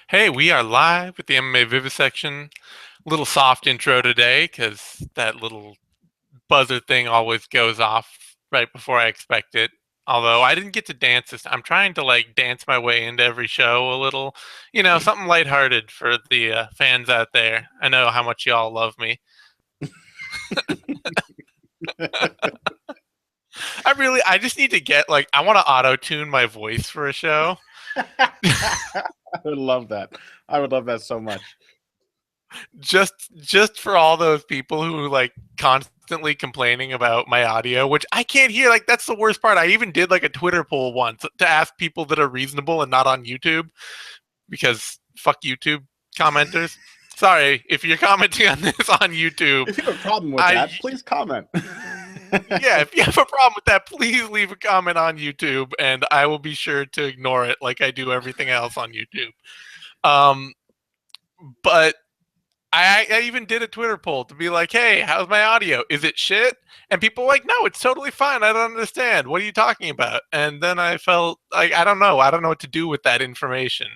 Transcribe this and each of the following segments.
Hey, we are live with the MMA Vivisection. Little soft intro today because that little buzzer thing always goes off right before I expect it. Although I didn't get to dance this, I'm trying to like dance my way into every show a little, something lighthearted for the fans out there. I know how much y'all love me. I just need to get like, I want to auto tune my voice for a show. I would love that. I would love that so much. Just for all those people who like constantly complaining about my audio, which I can't hear. Like that's the worst part. I even did like a Twitter poll once to ask people that are reasonable and not on YouTube, because fuck YouTube commenters. Sorry if you're commenting on this on YouTube. If you have a problem with I that, please comment. Yeah, if you have a problem with that, please leave a comment on YouTube, and I will be sure to ignore it like I do everything else on YouTube. Um, but I even did a Twitter poll to be like, hey, how's my audio? Is it shit? And people were like, no, it's totally fine. I don't understand. What are you talking about? And then I felt like, I don't know. I don't know what to do with that information.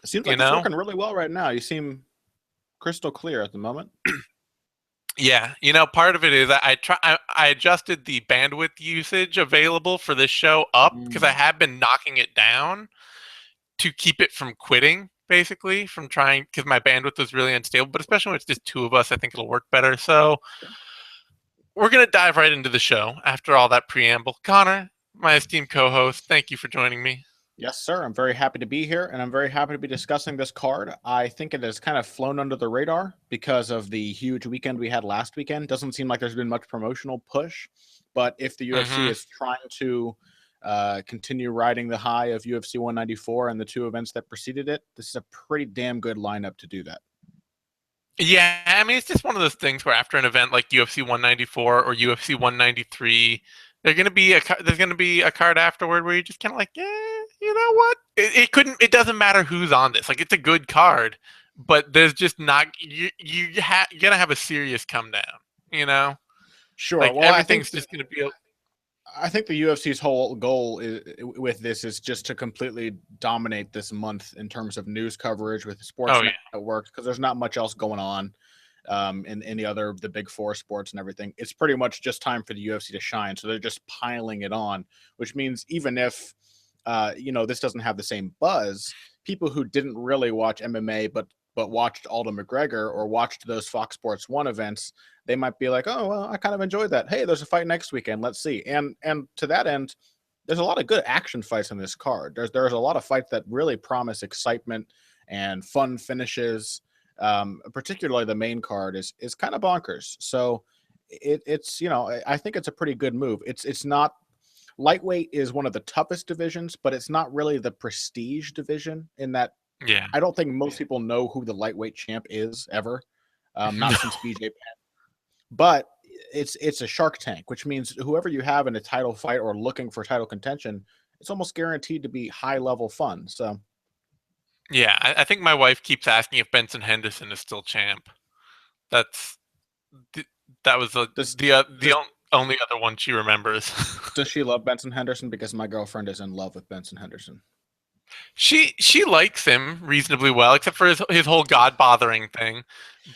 It seems You like it's know? working really well right now. You seem crystal clear at the moment. Yeah. Part of it is I adjusted the bandwidth usage available for this show up because I Mm. have been knocking it down to keep it from quitting, basically, from trying, because my bandwidth was really unstable. But especially when it's just two of us, I think it'll work better. So we're going to dive right into the show after all that preamble. Connor, my esteemed co host, thank you for joining me. Yes, sir. I'm very happy to be here, and I'm very happy to be discussing this card. I think it has kind of flown under the radar because of the huge weekend we had last weekend. Doesn't seem like there's been much promotional push, but if the UFC Mm-hmm. is trying to continue riding the high of UFC 194 and the two events that preceded it, this is a pretty damn good lineup to do that. Yeah, I mean, it's just one of those things where after an event like UFC 194 or UFC 193, there's gonna be a card afterward where you're just kind of like, yeah, you know what? It doesn't matter who's on this. Like, it's a good card, but there's just not you're gonna have a serious come down. You know, Sure. like Well, everything's just gonna be. I think the UFC's whole goal with this is just to completely dominate this month in terms of news coverage with sports Oh yeah. networks because there's not much else going on in any other the big four sports and everything. It's pretty much just time for the UFC to shine, so they're just piling it on, which means even if this doesn't have the same buzz, people who didn't really watch MMA but watched Aldo McGregor or watched those Fox Sports 1 events, they might be like, oh, well, I kind of enjoyed that. Hey, there's a fight next weekend. Let's see. And to that end, there's a lot of good action fights on this card. There's a lot of fights that really promise excitement and fun finishes. Particularly the main card is kind of bonkers. So it's I think it's a pretty good move. It's not lightweight is one of the toughest divisions, but it's not really the prestige division in that Yeah. I don't think most people know who the lightweight champ is ever. Not No. since BJ Penn. But it's a Shark Tank, which means whoever you have in a title fight or looking for title contention, it's almost guaranteed to be high level fun. So Yeah, I think my wife keeps asking if Benson Henderson is still champ. That's th- that was does the does only other one she remembers. does she love Benson Henderson? Because my girlfriend is in love with Benson Henderson. She likes him reasonably well, except for his whole god bothering thing.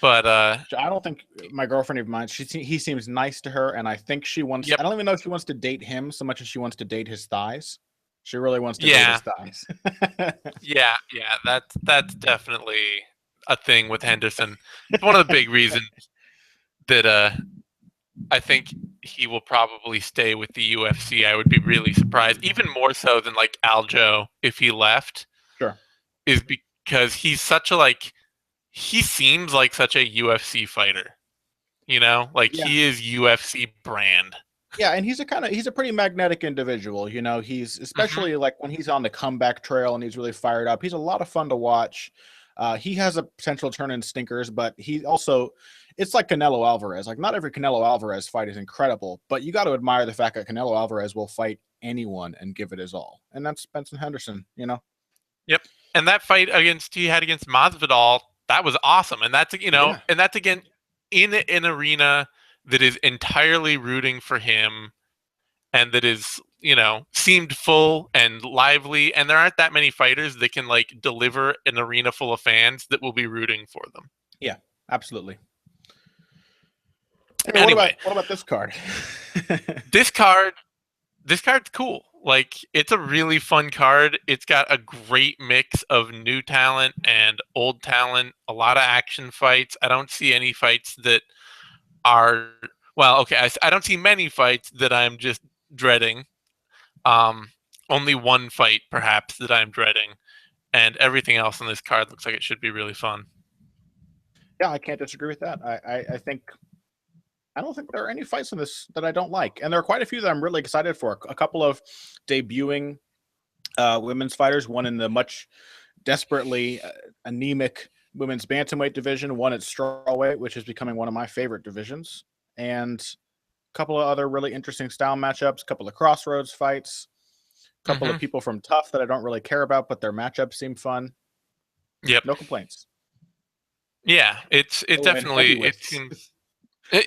But I don't think my girlfriend even minds. He seems nice to her, and I think she wants. yep, I don't even know if she wants to date him so much as she wants to date his thighs. She really wants to date his yeah, thighs. yeah. That's definitely a thing with Henderson. It's one of the big reasons that I think he will probably stay with the UFC. I would be really surprised, even more so than like Aljo if he left, Sure. is because he's such a like he seems like such a UFC fighter. Like Yeah. he is UFC brand. Yeah, and he's a pretty magnetic individual. He's Hmm. especially like when he's on the comeback trail and he's really fired up. He's a lot of fun to watch. He has a potential turn in stinkers, but he also it's like Canelo Alvarez. Like not every Canelo Alvarez fight is incredible, but you got to admire the fact that Canelo Alvarez will fight anyone and give it his all. And that's Benson Henderson. Yep. And that fight he had against Masvidal, that was awesome. And Yeah. that's again in an arena that is entirely rooting for him and that is, seemed full and lively, and there aren't that many fighters that can like deliver an arena full of fans that will be rooting for them. Yeah, absolutely. Anyway, Anyway, what about this card? this card this card's cool. Like, it's a really fun card. It's got a great mix of new talent and old talent, a lot of action fights. I don't see any fights that are, well, okay, I don't see many fights that I'm just dreading. Um, Only one fight, perhaps, that I'm dreading, and everything else on this card looks like it should be really fun. Yeah, I can't disagree with that. I don't think there are any fights in this that I don't like, and there are quite a few that I'm really excited for. A couple of debuting women's fighters, one in the much desperately anemic women's bantamweight division, one at strawweight, which is becoming one of my favorite divisions, and a couple of other really interesting style matchups, a couple of crossroads fights, a couple of people from Tough that I don't really care about, but their matchups seem fun. Yep. No complaints. Yeah, it's definitely, it seems.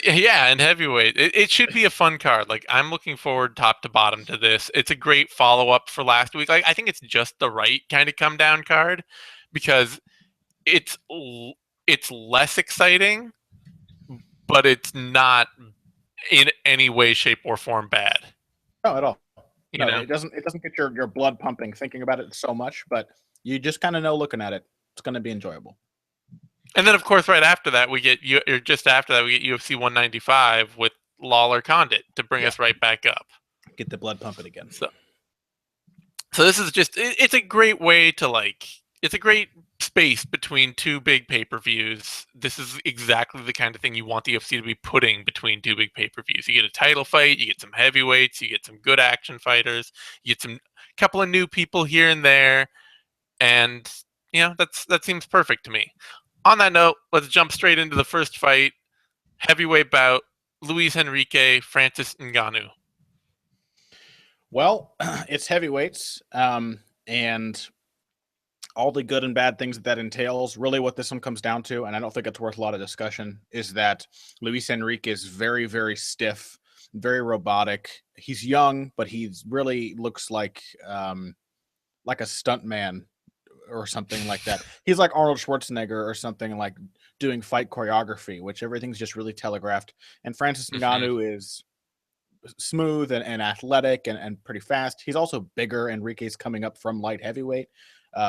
Yeah, and heavyweight. It should be a fun card. Like, I'm looking forward top to bottom to this. It's a great follow up for last week. Like, I think it's just the right kind of come down card, because it's it's less exciting, but it's not in any way, shape, or form bad. No, at all. You No, know. it doesn't get your blood pumping thinking about it so much, but you just kind of know looking at it, it's going to be enjoyable. And then, of course, right after that, we get or just after that, we get UFC 195 with Lawler Condit to bring us right back up. Get the blood pumping again. So this is just, it's a great way to, like, it's a great space between two big pay-per-views. This is exactly the kind of thing you want the UFC to be putting between two big pay-per-views. You get a title fight, you get some heavyweights, you get some good action fighters, you get some couple of new people here and there, and that seems perfect to me. On that note, let's jump straight into the first fight. Heavyweight bout, Luis Henrique, Francis Ngannou. Well, it's heavyweights, and all the good and bad things that entails. Really, what this one comes down to, and I don't think it's worth a lot of discussion, is that Luis Henrique is very, very stiff, very robotic. He's young, but he really looks like a stunt man or something like that. He's like Arnold Schwarzenegger or something, like doing fight choreography, which everything's just really telegraphed. And Francis Ngannou is smooth and athletic and pretty fast. He's also bigger. Enrique's coming up from light heavyweight.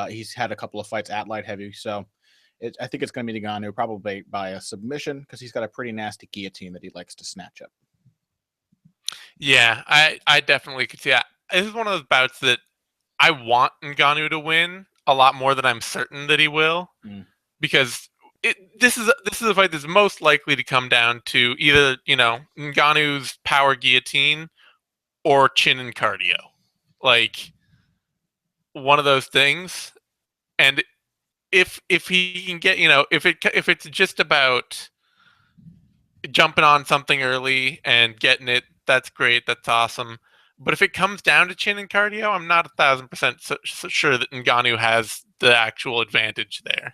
He's had a couple of fights at light heavy, so I think it's going to be Ngannou, probably by a submission, because he's got a pretty nasty guillotine that he likes to snatch up. Yeah, I definitely could see that. This is one of those bouts that I want Ngannou to win a lot more than I'm certain that he will, because this is a fight that's most likely to come down to either Ngannou's power guillotine or chin and cardio, like one of those things. And if he can get, if it's just about jumping on something early and getting it, that's great, that's awesome. But if it comes down to chin and cardio, I'm not 1,000% sure that Ngannou has the actual advantage there.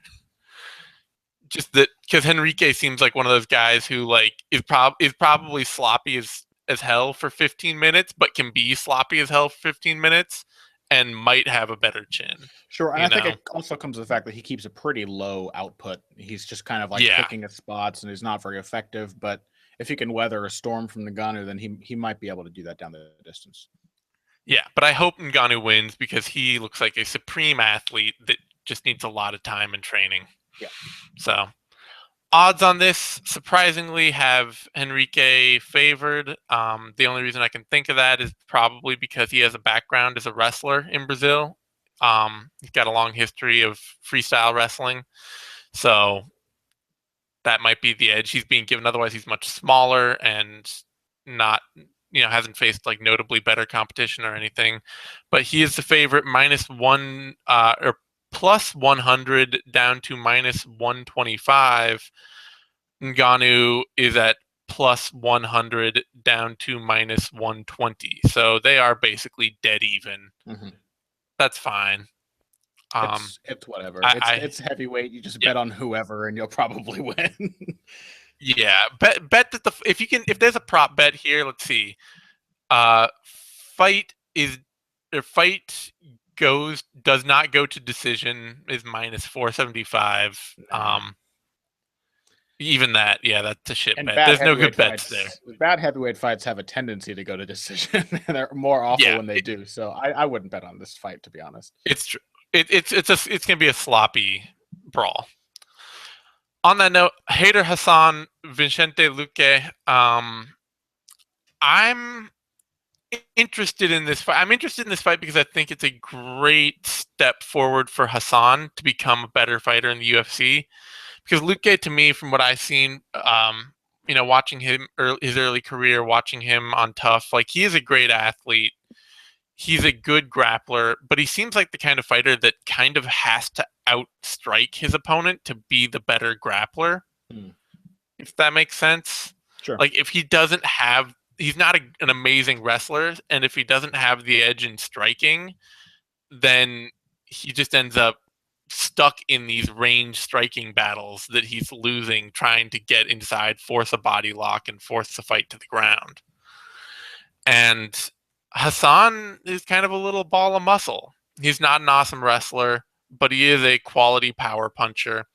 Just that, because Henrique seems like one of those guys who like is probably sloppy as hell for 15 minutes, but can be sloppy as hell for 15 minutes and might have a better chin. Sure, and I think it also comes to the fact that he keeps a pretty low output. He's just kind of like picking at spots, and he's not very effective. But if he can weather a storm from Ngannou, then he might be able to do that down the distance. Yeah, but I hope Ngannou wins, because he looks like a supreme athlete that just needs a lot of time and training. Yeah. So, odds on this surprisingly have Henrique favored. The only reason I can think of that is probably because he has a background as a wrestler in Brazil. He's got a long history of freestyle wrestling, so that might be the edge he's being given. Otherwise, he's much smaller and not, hasn't faced like notably better competition or anything. But he is the favorite, -1 or +100 down to -125. Ngannou is at +100 down to -120. So they are basically dead even. That's fine. It's whatever. It's heavyweight. You just bet on whoever, and you'll probably win. Yeah, bet that if there's a prop bet here, let's see. Fight is their fight does not go to decision is minus 475. Nah. Even that, yeah, that's a shit And bet. There's no good bets there. bad heavyweight fights have a tendency to go to decision, and they're more awful Yeah, when they do. So I wouldn't bet on this fight, to be honest. it's true. It's gonna be a sloppy brawl. On that note, Hader Hassan, Vicente Luque. I'm interested in this fight. I'm interested in this fight because I think it's a great step forward for Hassan to become a better fighter in the UFC. Because Luque, to me, from what I've seen, watching him his early career, watching him on Tough, like he is a great athlete. He's a good grappler, but he seems like the kind of fighter that kind of has to outstrike his opponent to be the better grappler. Hmm. If that makes sense. Sure. Like if he doesn't have, he's not an amazing wrestler, and if he doesn't have the edge in striking, then he just ends up stuck in these range striking battles that he's losing, trying to get inside, force a body lock, and force the fight to the ground. And Hassan is kind of a little ball of muscle. He's not an awesome wrestler, but he is a quality power puncher.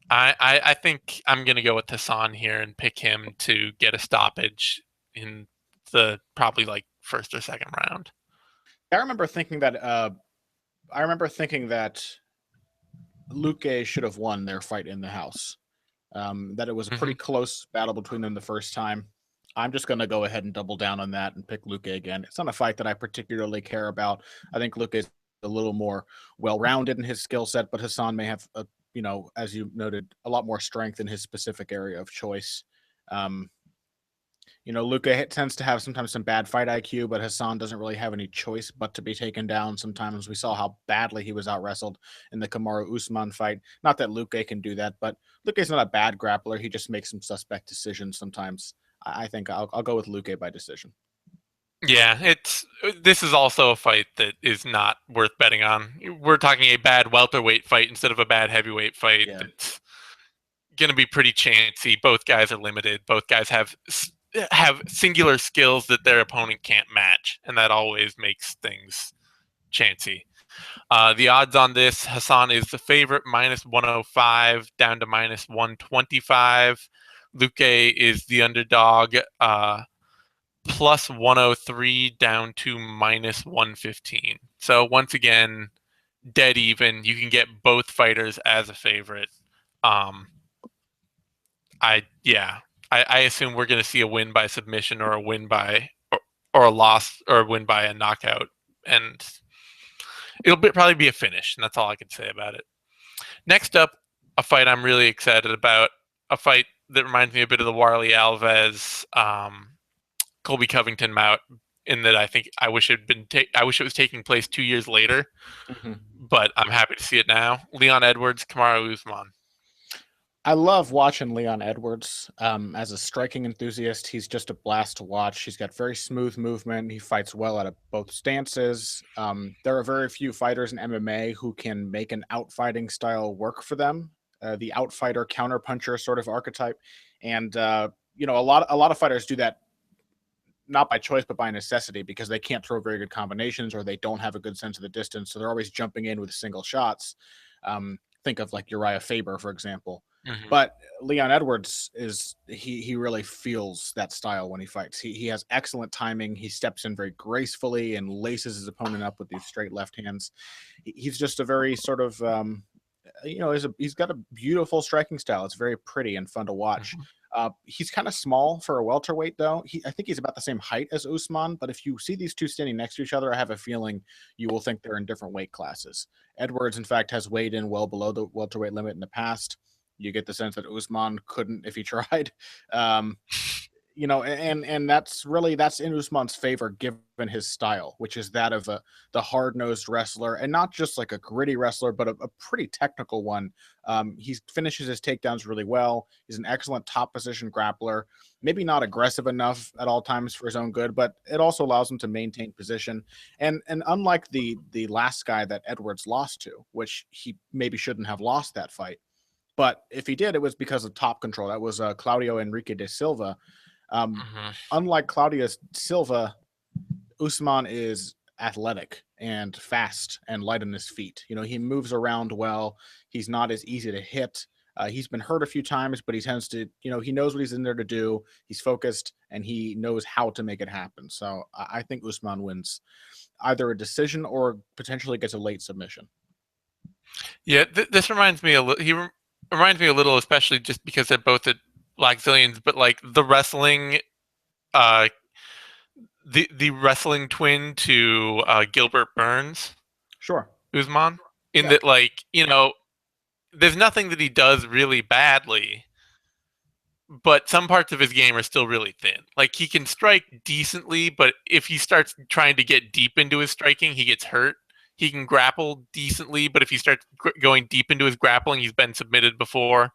I think I'm going to go with Hassan here and pick him to get a stoppage in the probably like first or second round. I remember thinking that Luque should have won their fight in the house. That it was a pretty close battle between them the first time. I'm just going to go ahead and double down on that and pick Luque again. It's not a fight that I particularly care about. I think Luque is a little more well-rounded in his skill set, but Hassan may have, as you noted, a lot more strength in his specific area of choice. Luque tends to have sometimes some bad fight IQ, but Hassan doesn't really have any choice but to be taken down. Sometimes we saw how badly he was out wrestled in the Kamaru Usman fight. Not that Luque can do that, but Luque's not a bad grappler. He just makes some suspect decisions sometimes. I think I'll go with Luque by decision. Yeah, this is also a fight that is not worth betting on. We're talking a bad welterweight fight instead of a bad heavyweight fight. Yeah. It's going to be pretty chancy. Both guys are limited. Both guys have singular skills that their opponent can't match, and that always makes things chancy. The odds on this, Hassan is the favorite, minus 105 down to minus 125. Luque is the underdog, plus 103 down to minus 115. So once again, dead even. You can get both fighters as a favorite. I assume we're going to see a win by submission or a win by or a loss or a win by a knockout, and probably be a finish, and that's all I can say about it. Next up, a fight I'm really excited about, a fight that reminds me a bit of the Warley Alves, Colby Covington bout, in that I wish it was taking place 2 years later, but I'm happy to see it now. Leon Edwards, Kamaru Usman. I love watching Leon Edwards. As a striking enthusiast, he's just a blast to watch. He's got very smooth movement. He fights well out of both stances. There are very few fighters in MMA who can make an outfighting style work for them. The outfighter counterpuncher sort of archetype, and a lot of fighters do that not by choice but by necessity because they can't throw very good combinations or they don't have a good sense of the distance, so they're always jumping in with single shots. Think of like Uriah Faber, for example. But Leon Edwards he really feels that style when he fights. He has excellent timing. He steps in very gracefully and laces his opponent up with these straight left hands. He's just a very sort of he's got a beautiful striking style. It's very pretty and fun to watch. He's kind of small for a welterweight, though. I think he's about the same height as Usman, but if you see these two standing next to each other, I have a feeling you will think they're in different weight classes. Edwards, in fact, has weighed in well below the welterweight limit in the past. You get the sense that Usman couldn't if he tried. And that's in Usman's favor given his style, which is that of the hard-nosed wrestler, and not just like a gritty wrestler, but a pretty technical one. He finishes his takedowns really well. He's an excellent top position grappler, maybe not aggressive enough at all times for his own good, but it also allows him to maintain position. And unlike the last guy that Edwards lost to, which he maybe shouldn't have lost that fight, but if he did, it was because of top control. That was Claudio Enrique de Silva. Mhm. Unlike Claudio Silva, Usman is athletic and fast and light on his feet. He moves around well. He's not as easy to hit. He's been hurt a few times, but he tends to, he knows what he's in there to do. He's focused and he knows how to make it happen. So I think Usman wins either a decision or potentially gets a late submission. Yeah, this reminds me a little. Reminds me a little, especially just because they're both at Blackzilians, but like the wrestling, uh, the wrestling twin to Gilbert Burns, Sure. Usman, in Yeah. that, like, there's nothing that he does really badly, but some parts of his game are still really thin. Like, he can strike decently, but if he starts trying to get deep into his striking, he gets hurt. He can grapple decently, but if he starts going deep into his grappling, he's been submitted before.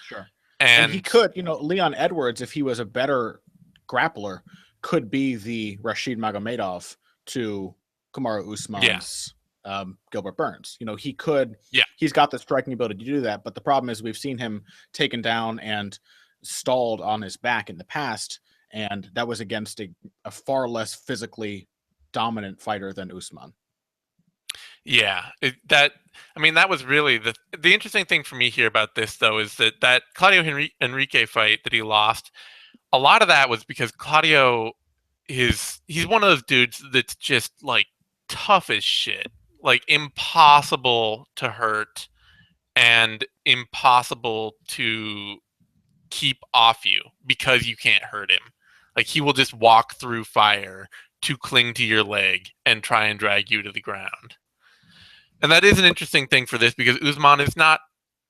Sure. And he And could, Leon Edwards, if he was a better grappler, could be the Rashid Magomedov to Kamaru yeah, Usman's Gilbert Burns. He could, yeah, he's got the striking ability to do that. But the problem is we've seen him taken down and stalled on his back in the past. And that was against a far less physically dominant fighter than Usman. yeah. That was really the interesting thing for me here about this, though, is that Claudio Enrique fight that he lost. A lot of that was because Claudio he's one of those dudes that's just like tough as shit, like impossible to hurt and impossible to keep off you because you can't hurt him. Like, he will just walk through fire to cling to your leg and try and drag you to the ground. And that is an interesting thing for this because Usman is not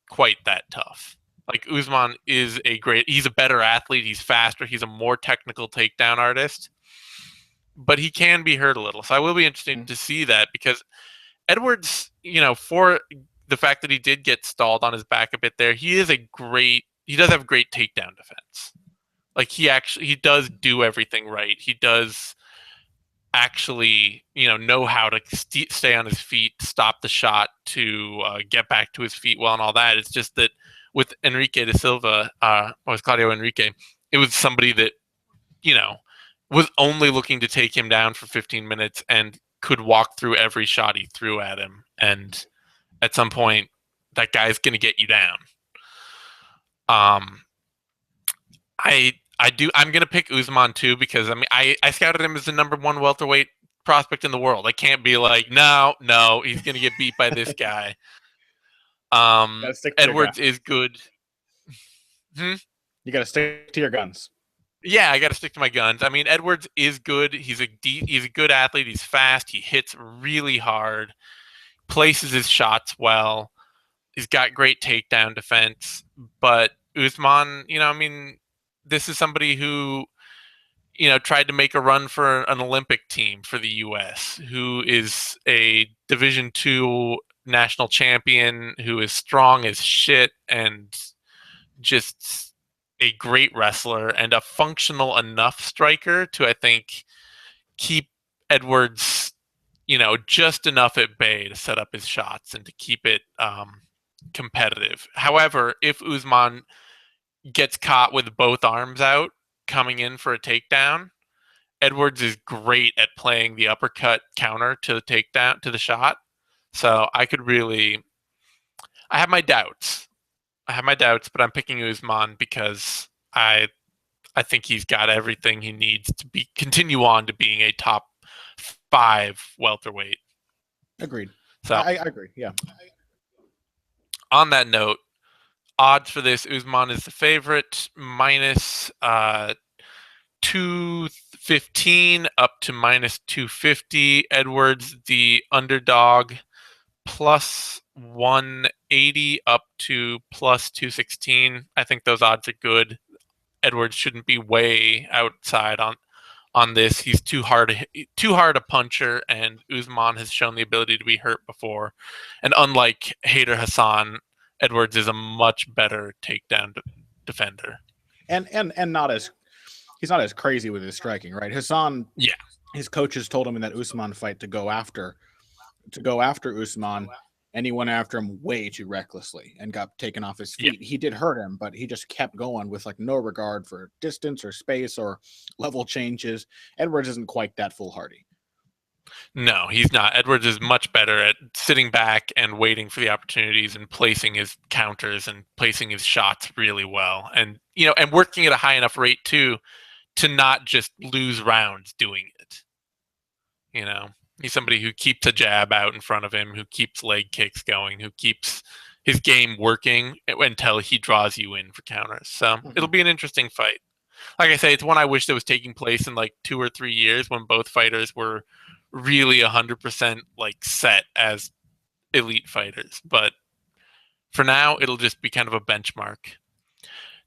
quite that tough. Like, Usman he's a better athlete, he's faster, he's a more technical takedown artist, but he can be hurt a little. So I will be interested to see that because Edwards, for the fact that he did get stalled on his back a bit there, he does have great takedown defense. Like, he does do everything right. He does actually, know how to stay on his feet, stop the shot, to get back to his feet well, and all that. It's just that with Enrique de Silva, or with Claudio Enrique, it was somebody that, was only looking to take him down for 15 minutes and could walk through every shot he threw at him. And at some point, that guy's going to get you down. I'm going to pick Usman too because I scouted him as the number one welterweight prospect in the world. I can't be like, no, he's going to get beat by this guy. Edwards is good. You got to stick to your guns. Yeah, I got to stick to my guns. Edwards is good. He's a good athlete. He's fast. He hits really hard, places his shots well. He's got great takedown defense. But Usman, this is somebody who, tried to make a run for an Olympic team for the U.S., who is a Division II national champion, who is strong as shit and just a great wrestler and a functional enough striker to, I think, keep Edwards, just enough at bay to set up his shots and to keep it competitive. However, if Usman gets caught with both arms out coming in for a takedown, Edwards is great at playing the uppercut counter to the takedown, to the shot. So I have my doubts. But I'm picking Usman because I think he's got everything he needs to continue on to being a top 5 welterweight. Agreed. So I agree. Yeah. On that note, odds for this: Usman is the favorite, minus 215 up to minus 250. Edwards, the underdog, plus 180 up to plus 216. I think those odds are good. Edwards shouldn't be way outside on this. He's too hard a puncher, and Usman has shown the ability to be hurt before. And unlike Hayder Hassan, Edwards is a much better takedown defender. And he's not as crazy with his striking, right? Hassan, his coaches told him in that Usman fight to go after Usman, and he went after him way too recklessly and got taken off his Yeah. feet. He did hurt him, but he just kept going with like no regard for distance or space or level changes. Edwards isn't quite that foolhardy. No, he's not. Edwards is much better at sitting back and waiting for the opportunities and placing his counters and placing his shots really well. And, and working at a high enough rate too to not just lose rounds doing it. He's somebody who keeps a jab out in front of him, who keeps leg kicks going, who keeps his game working until he draws you in for counters. So it'll be an interesting fight. Like I say, it's one I wish that was taking place in like 2 or 3 years when both fighters were really 100% like set as elite fighters. But for now, it'll just be kind of a benchmark.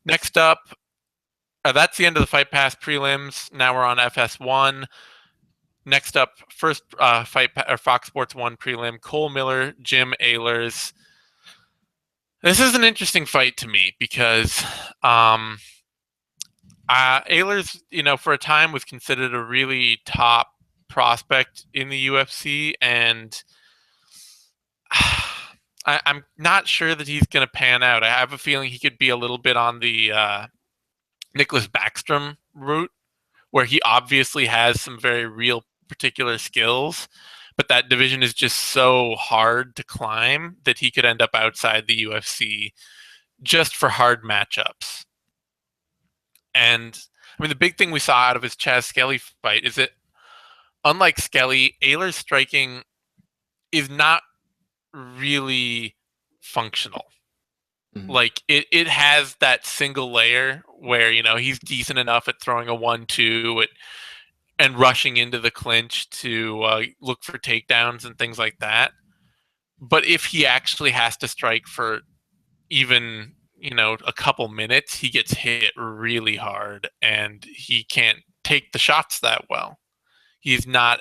Next up, that's the end of the Fight Pass prelims. Now we're on FS1. Next up, first Fox Sports 1 prelim, Cole Miller, Jim Ehlers. This is an interesting fight to me because Ehlers, for a time was considered a really top prospect in the UFC, and I'm not sure that he's going to pan out. I have a feeling he could be a little bit on the Nicholas Backstrom route, where he obviously has some very real particular skills, but that division is just so hard to climb that he could end up outside the UFC just for hard matchups. And I mean, the big thing we saw out of his Chaz Skelly fight is that, unlike Skelly, Ehlers' striking is not really functional. Mm-hmm. Like it has that single layer where he's decent enough at throwing a 1-2 and rushing into the clinch to look for takedowns and things like that. But if he actually has to strike for even a couple minutes, he gets hit really hard and he can't take the shots that well. He's not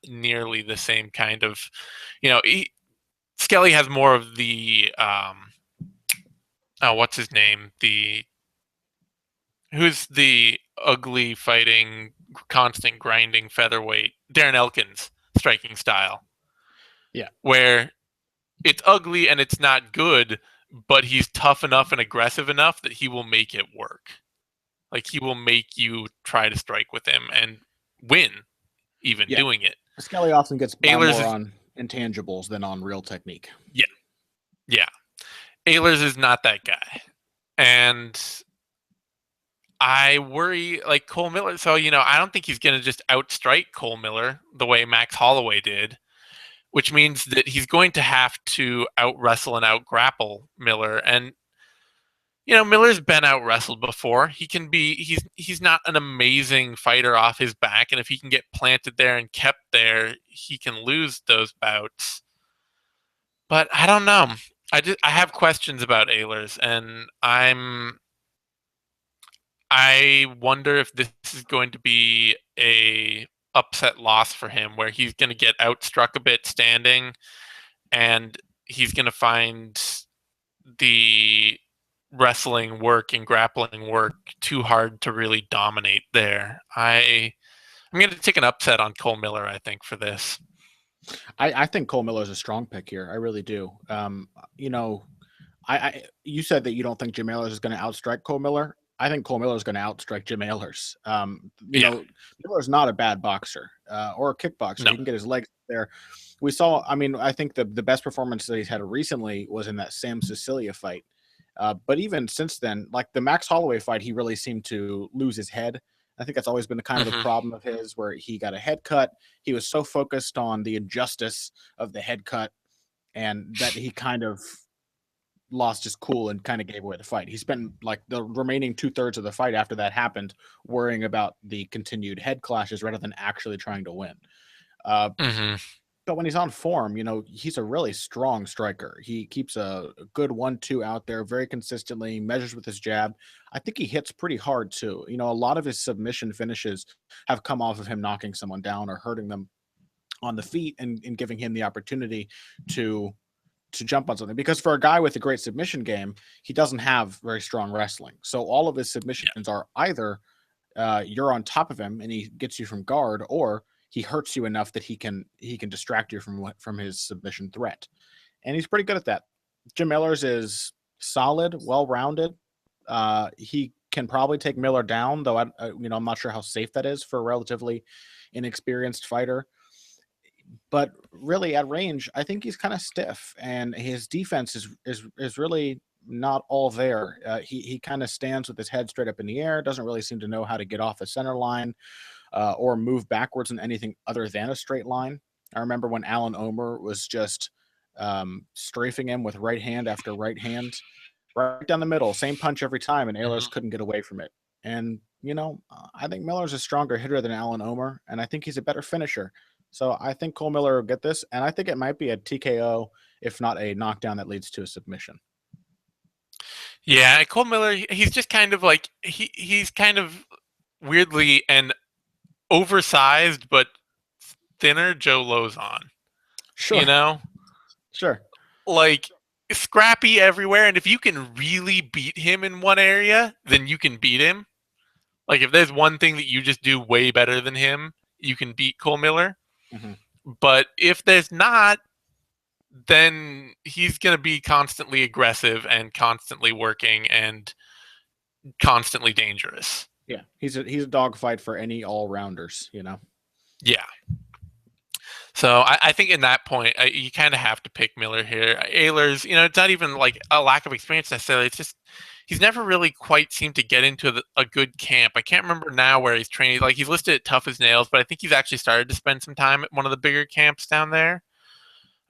nearly the same kind of, Skelly has more of the what's his name, who's the ugly fighting constant grinding featherweight, Darren Elkins striking style. Yeah, where it's ugly and it's not good, but he's tough enough and aggressive enough that he will make it work. Like he will make you try to strike with him and win, even doing it. Skelly often gets more on intangibles than on real technique. Yeah. Ehlers is not that guy. And I worry, like Cole Miller. So, I don't think he's going to just outstrike Cole Miller the way Max Holloway did, which means that he's going to have to out-wrestle and out-grapple Miller. And, Miller's been out-wrestled before. He's not an amazing fighter off his back, and if he can get planted there and kept there, he can lose those bouts. But I don't know. I have questions about Ehlers, and I wonder if this is going to be a upset loss for him, where he's going to get outstruck a bit standing, and he's going to find the wrestling work and grappling work too hard to really dominate there. I'm going to take an upset on Cole Miller, I think, for this. I think Cole Miller is a strong pick here. I really do. You said that you don't think Jim Ehlers is going to outstrike Cole Miller. I think Cole Miller is going to outstrike Jim Ehlers. Miller's not a bad boxer or a kickboxer. No. He can get his legs there. We saw, I think the best performance that he's had recently was in that Sam Cecilia fight. But even since then, like the Max Holloway fight, he really seemed to lose his head. I think that's always been the kind of the problem of his, where he got a head cut. He was so focused on the injustice of the head cut, and that he kind of lost his cool and kind of gave away the fight. He spent like the remaining 2/3 of the fight after that happened worrying about the continued head clashes rather than actually trying to win. But when he's on form, he's a really strong striker. He keeps a good 1-2 out there very consistently, measures with his jab. I think he hits pretty hard too. A lot of his submission finishes have come off of him knocking someone down or hurting them on the feet and giving him the opportunity to jump on something. Because for a guy with a great submission game, he doesn't have very strong wrestling. So all of his submissions are either you're on top of him and he gets you from guard, or he hurts you enough that he can distract you from his submission threat, and he's pretty good at that. Jim Miller's is solid, well rounded. He can probably take Miller down, though. I'm not sure how safe that is for a relatively inexperienced fighter. But really, at range, I think he's kind of stiff, and his defense is really not all there. He kind of stands with his head straight up in the air, doesn't really seem to know how to get off the center line or move backwards in anything other than a straight line. I remember when Alan Omer was just strafing him with right hand after right hand, right down the middle, same punch every time, and Ehlers couldn't get away from it. And, I think Miller's a stronger hitter than Alan Omer, and I think he's a better finisher. So I think Cole Miller will get this, and I think it might be a TKO, if not a knockdown that leads to a submission. Yeah, Cole Miller, he's just kind of like, he's kind of weirdly and oversized, but thinner Joe Lozon. Sure. You know? Sure. Like, scrappy everywhere, and if you can really beat him in one area, then you can beat him. Like, if there's one thing that you just do way better than him, you can beat Cole Miller. Mm-hmm. But if there's not, then he's going to be constantly aggressive and constantly working and constantly dangerous. Yeah, he's a dogfight for any all-rounders, Yeah. So I think in that point, you kind of have to pick Miller here. Ehlers, it's not even like a lack of experience necessarily. It's just he's never really quite seemed to get into a good camp. I can't remember now where he's training. Like, he's listed at Tough as Nails, but I think he's actually started to spend some time at one of the bigger camps down there.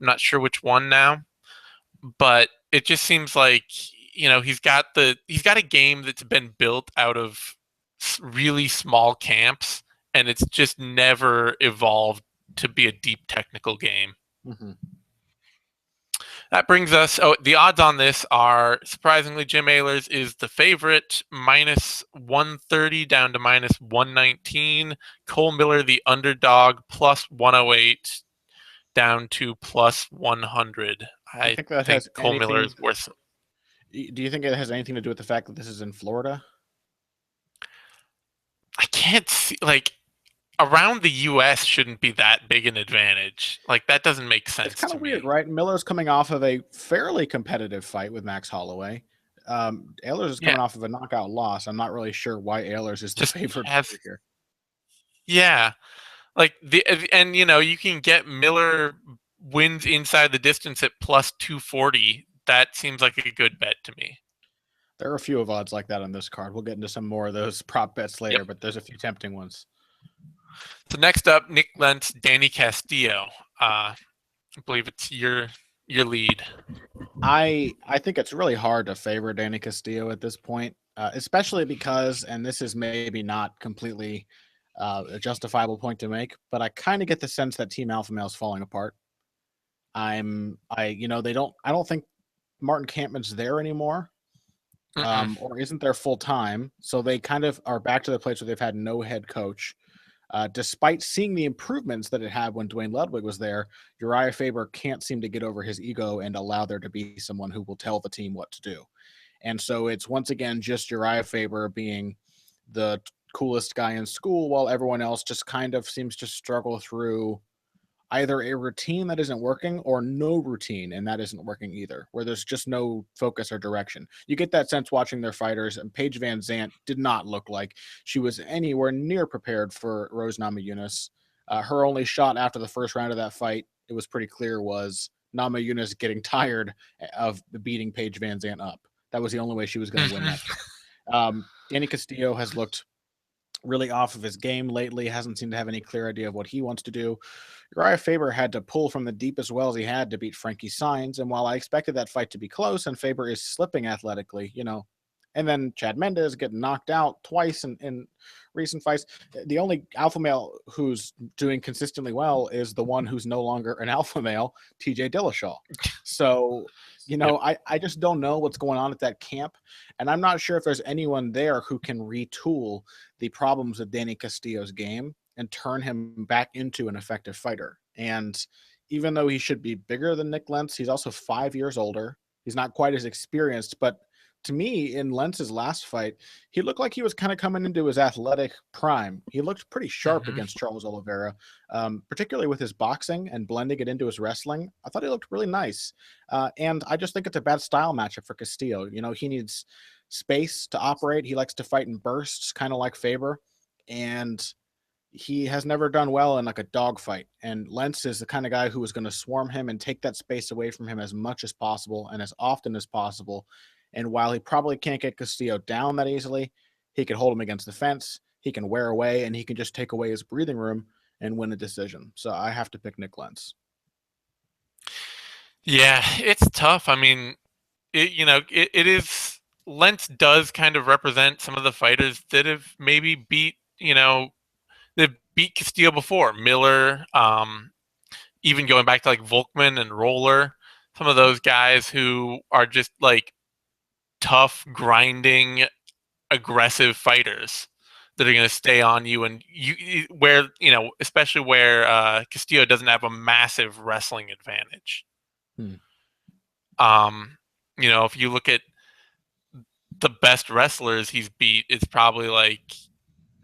I'm not sure which one now, but it just seems like he's got a game that's been built out of really small camps, and it's just never evolved to be a deep technical game. Mm-hmm. That brings us. The odds on this are surprisingly Jim Ehlers is the favorite, minus 130 down to minus 119. Cole Miller, the underdog, plus 108 down to plus 100. I think Cole Miller is worth. Do you think it has anything to do with the fact that this is in Florida? I can't see, like, around the U.S. shouldn't be that big an advantage. Like, that doesn't make sense. It's kind of weird, right? Miller's coming off of a fairly competitive fight with Max Holloway. Ehlers is coming off of a knockout loss. I'm not really sure why Ehlers is the favorite here. Yeah, like you can get Miller wins inside the distance at plus 240. That seems like a good bet to me. There are a few of odds like that on this card. We'll get into some more of those prop bets later, but there's a few tempting ones. So next up, Nick Lentz, Danny Castillo. I believe it's your lead. I think it's really hard to favor Danny Castillo at this point, especially because, and this is maybe not completely a justifiable point to make, but I kind of get the sense that Team Alpha Male is falling apart. I don't think Martin Kampman's there anymore, or isn't there full time. So they kind of are back to the place where they've had no head coach. Despite seeing the improvements that it had when Dwayne Ludwig was there, Uriah Faber can't seem to get over his ego and allow there to be someone who will tell the team what to do. And so it's once again just Uriah Faber being the coolest guy in school while everyone else just kind of seems to struggle through either a routine that isn't working or no routine, and that isn't working either, where there's just no focus or direction. You get that sense watching their fighters, and Paige Van Zandt did not look like she was anywhere near prepared for Rose Namajunas. Her only shot after the first round of that fight, it was pretty clear, was Namajunas getting tired of beating Paige Van Zandt up. That was the only way she was going to win that fight. Danny Castillo has looked really off of his game lately, hasn't seemed to have any clear idea of what he wants to do. Uriah Faber had to pull from the deepest wells he had to beat Frankie Saenz, and while I expected that fight to be close, and Faber is slipping athletically, and then Chad Mendes getting knocked out twice in recent fights. The only alpha male who's doing consistently well is the one who's no longer an alpha male, TJ Dillashaw. So, I just don't know what's going on at that camp, and I'm not sure if there's anyone there who can retool the problems of Danny Castillo's game and turn him back into an effective fighter. And even though he should be bigger than Nick Lentz, he's also 5 years older. He's not quite as experienced, but to me, in Lentz's last fight, he looked like he was kind of coming into his athletic prime. He looked pretty sharp Mhm. against Charles Oliveira, particularly with his boxing and blending it into his wrestling. I thought he looked really nice. And I just think it's a bad style matchup for Castillo. You know, he needs space to operate. He likes to fight in bursts, kind of like Faber. And he has never done well in like a dogfight. And Lentz is the kind of guy who is going to swarm him and take that space away from him as much as possible and as often as possible. And while he probably can't get Castillo down that easily, he can hold him against the fence. He can wear away, and he can just take away his breathing room and win a decision. So I have to pick Nick Lentz. Yeah, it's tough. I mean, it is. Lentz does kind of represent some of the fighters that have maybe beat, they've beat Castillo before. Miller, even going back to like Volkman and Roller, some of those guys who are just like tough, grinding, aggressive fighters that are going to stay on you, and where especially where Castillo doesn't have a massive wrestling advantage. Hmm. If you look at the best wrestlers he's beat, it's probably like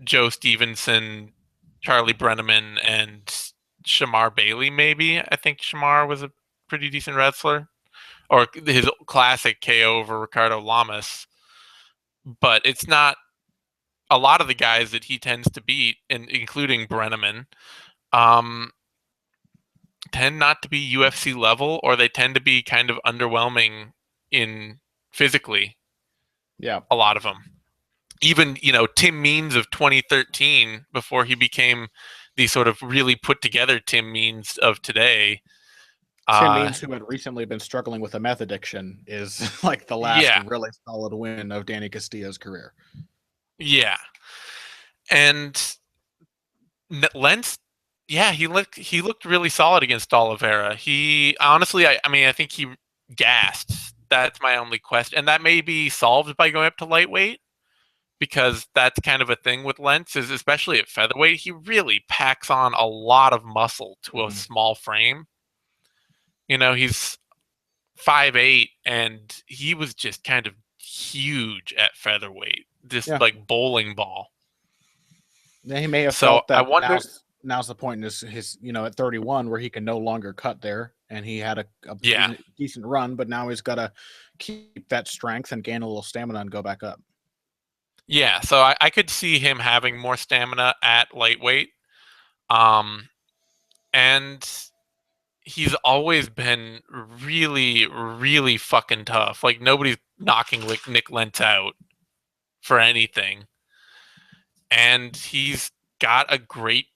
Joe Stevenson, Charlie Brenneman, and Shamar Bailey. Maybe I think Shamar was a pretty decent wrestler, or his classic KO over Ricardo Lamas. But it's not a lot of the guys that he tends to beat, and including Brenneman, um, tend not to be UFC level, or they tend to be kind of underwhelming in physically. Yeah. A lot of them, even Tim Means of 2013, before he became the sort of really put together Tim Means of today. Tim Means, who had recently been struggling with a meth addiction, is like the last Yeah, really solid win of Danny Castillo's career. yeah, and Lentz, yeah, he looked really solid against Oliveira. He honestly, I mean, I think he gassed. That's my only question, and that may be solved by going up to lightweight, because that's kind of a thing with Lentz, is especially at featherweight, he really packs on a lot of muscle to a Mhm. small frame. He's 5'8", and he was just kind of huge at featherweight, just Yeah. like bowling ball. He may have So felt I that wonder, now's the point in his at 31 where he can no longer cut there, and he had a yeah, decent run, but now he's got to keep that strength and gain a little stamina and go back up. yeah. So I could see him having more stamina at lightweight, um, and he's always been really, really fucking tough. Like nobody's knocking Nick Lentz out for anything, and he's got a great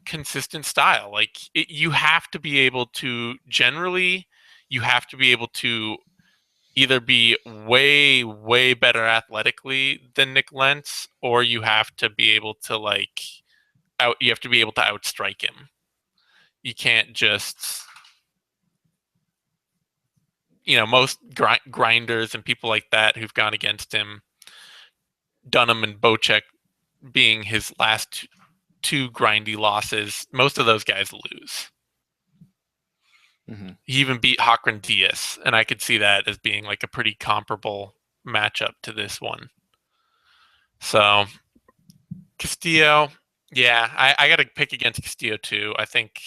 consistent style. Like you have to be able to generally, you have to be able to either be way, way better athletically than Nick Lentz, or you have to be able to you have to be able to outstrike him. You can't just, most grinders and people like that who've gone against him, Dunham and Bocek being his last two grindy losses, most of those guys lose. Mm-hmm. He even beat Hakran Diaz, and I could see that as being like a pretty comparable matchup to this one. So Castillo, yeah, I got to pick against Castillo too. I think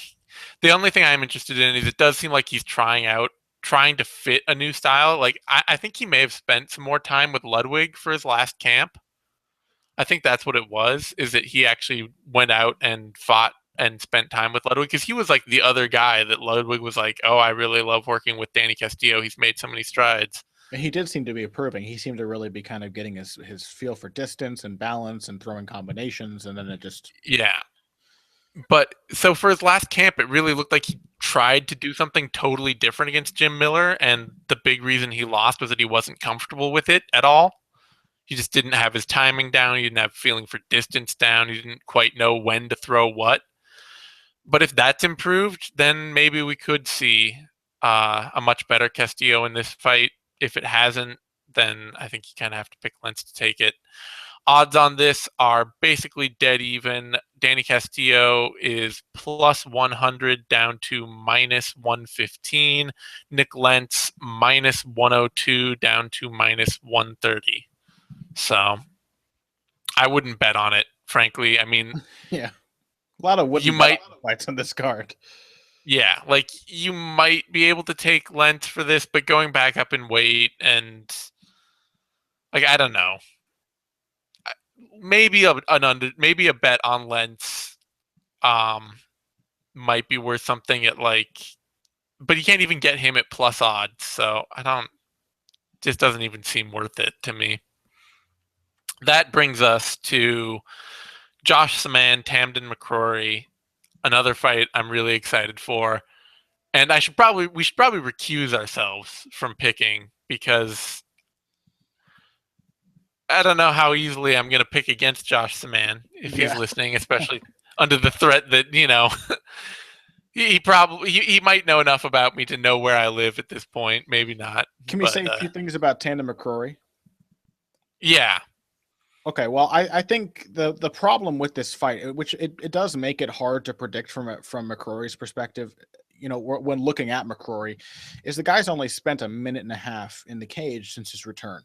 the only thing I'm interested in is it does seem like he's trying to fit a new style. Like I think he may have spent some more time with Ludwig for his last camp. I think that's what it was, is that he actually went out and fought and spent time with Ludwig, because he was like the other guy that Ludwig was like, oh, I really love working with Danny Castillo. He's made so many strides. He did seem to be improving. He seemed to really be kind of getting his feel for distance and balance and throwing combinations, and then it just Yeah. But so for his last camp, it really looked like he tried to do something totally different against Jim Miller. And the big reason he lost was that he wasn't comfortable with it at all. He just didn't have his timing down. He didn't have feeling for distance down. He didn't quite know when to throw what. But if that's improved, then maybe we could see a much better Castillo in this fight. If it hasn't, then I think you kind of have to pick Lentz to take it. Odds on this are basically dead even. Danny Castillo is plus 100 down to minus 115. Nick Lentz minus 102 down to minus 130. So I wouldn't bet on it, frankly. I mean, Yeah, a lot of you wouldn't bet might, fights on this card. yeah, like you might be able to take Lentz for this, but going back up in weight and like I don't know, maybe maybe a bet on Lentz um might be worth something at like, but you can't even get him at plus odds, so I don't. Just doesn't even seem worth it to me. That brings us to Josh Saman, Tamden McCrory, another fight I'm really excited for. And we should probably recuse ourselves from picking because I don't know how easily I'm going to pick against Josh Saman if he's Yeah. listening, especially under the threat that, he probably he might know enough about me to know where I live at this point. Maybe not, Can we but say a few things about Tandem McCrory? yeah. Okay, well, I think the problem with this fight, which it does make it hard to predict from McCrory's perspective, when looking at McCrory, is the guy's only spent a minute and a half in the cage since his return.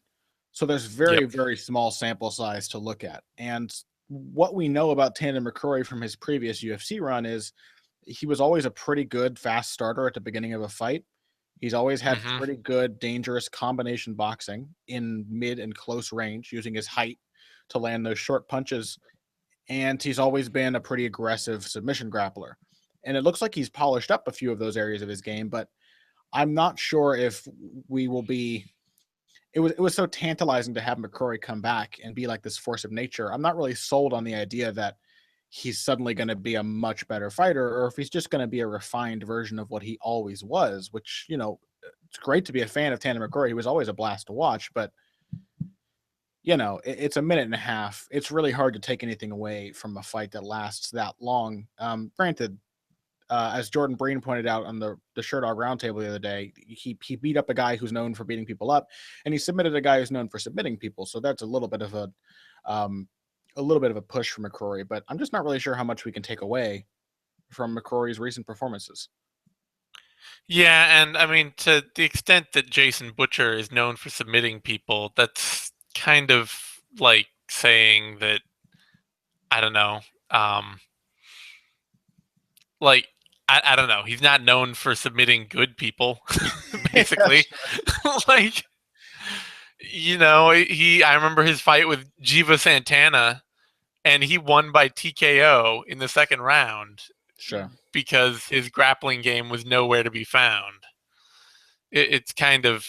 So there's very, Yep. very small sample size to look at. And what we know about Tandem McCrory from his previous UFC run is he was always a pretty good fast starter at the beginning of a fight. He's always had Mm-hmm. pretty good, dangerous combination boxing in mid and close range, using his height to land those short punches. And he's always been a pretty aggressive submission grappler. And it looks like he's polished up a few of those areas of his game, but I'm not sure if we will be. It was so tantalizing to have McCrory come back and be like this force of nature. I'm not really sold on the idea that he's suddenly going to be a much better fighter, or if he's just going to be a refined version of what he always was, which, it's great to be a fan of Tandem McCrory. He was always a blast to watch, but it's a minute and a half. It's really hard to take anything away from a fight that lasts that long. Granted, as Jordan Breen pointed out on the Sherdog Roundtable the other day, he beat up a guy who's known for beating people up, and he submitted a guy who's known for submitting people. So that's a little bit of a push for McCrory. But I'm just not really sure how much we can take away from McCrory's recent performances. Yeah, and I mean, to the extent that Jason Butcher is known for submitting people, that's kind of like saying that, I don't know, um, like, I don't know, he's not known for submitting good people, Yeah, basically. Like, I remember his fight with Jiva Santana, and he won by TKO in the second round sure. because his grappling game was nowhere to be found. It's kind of,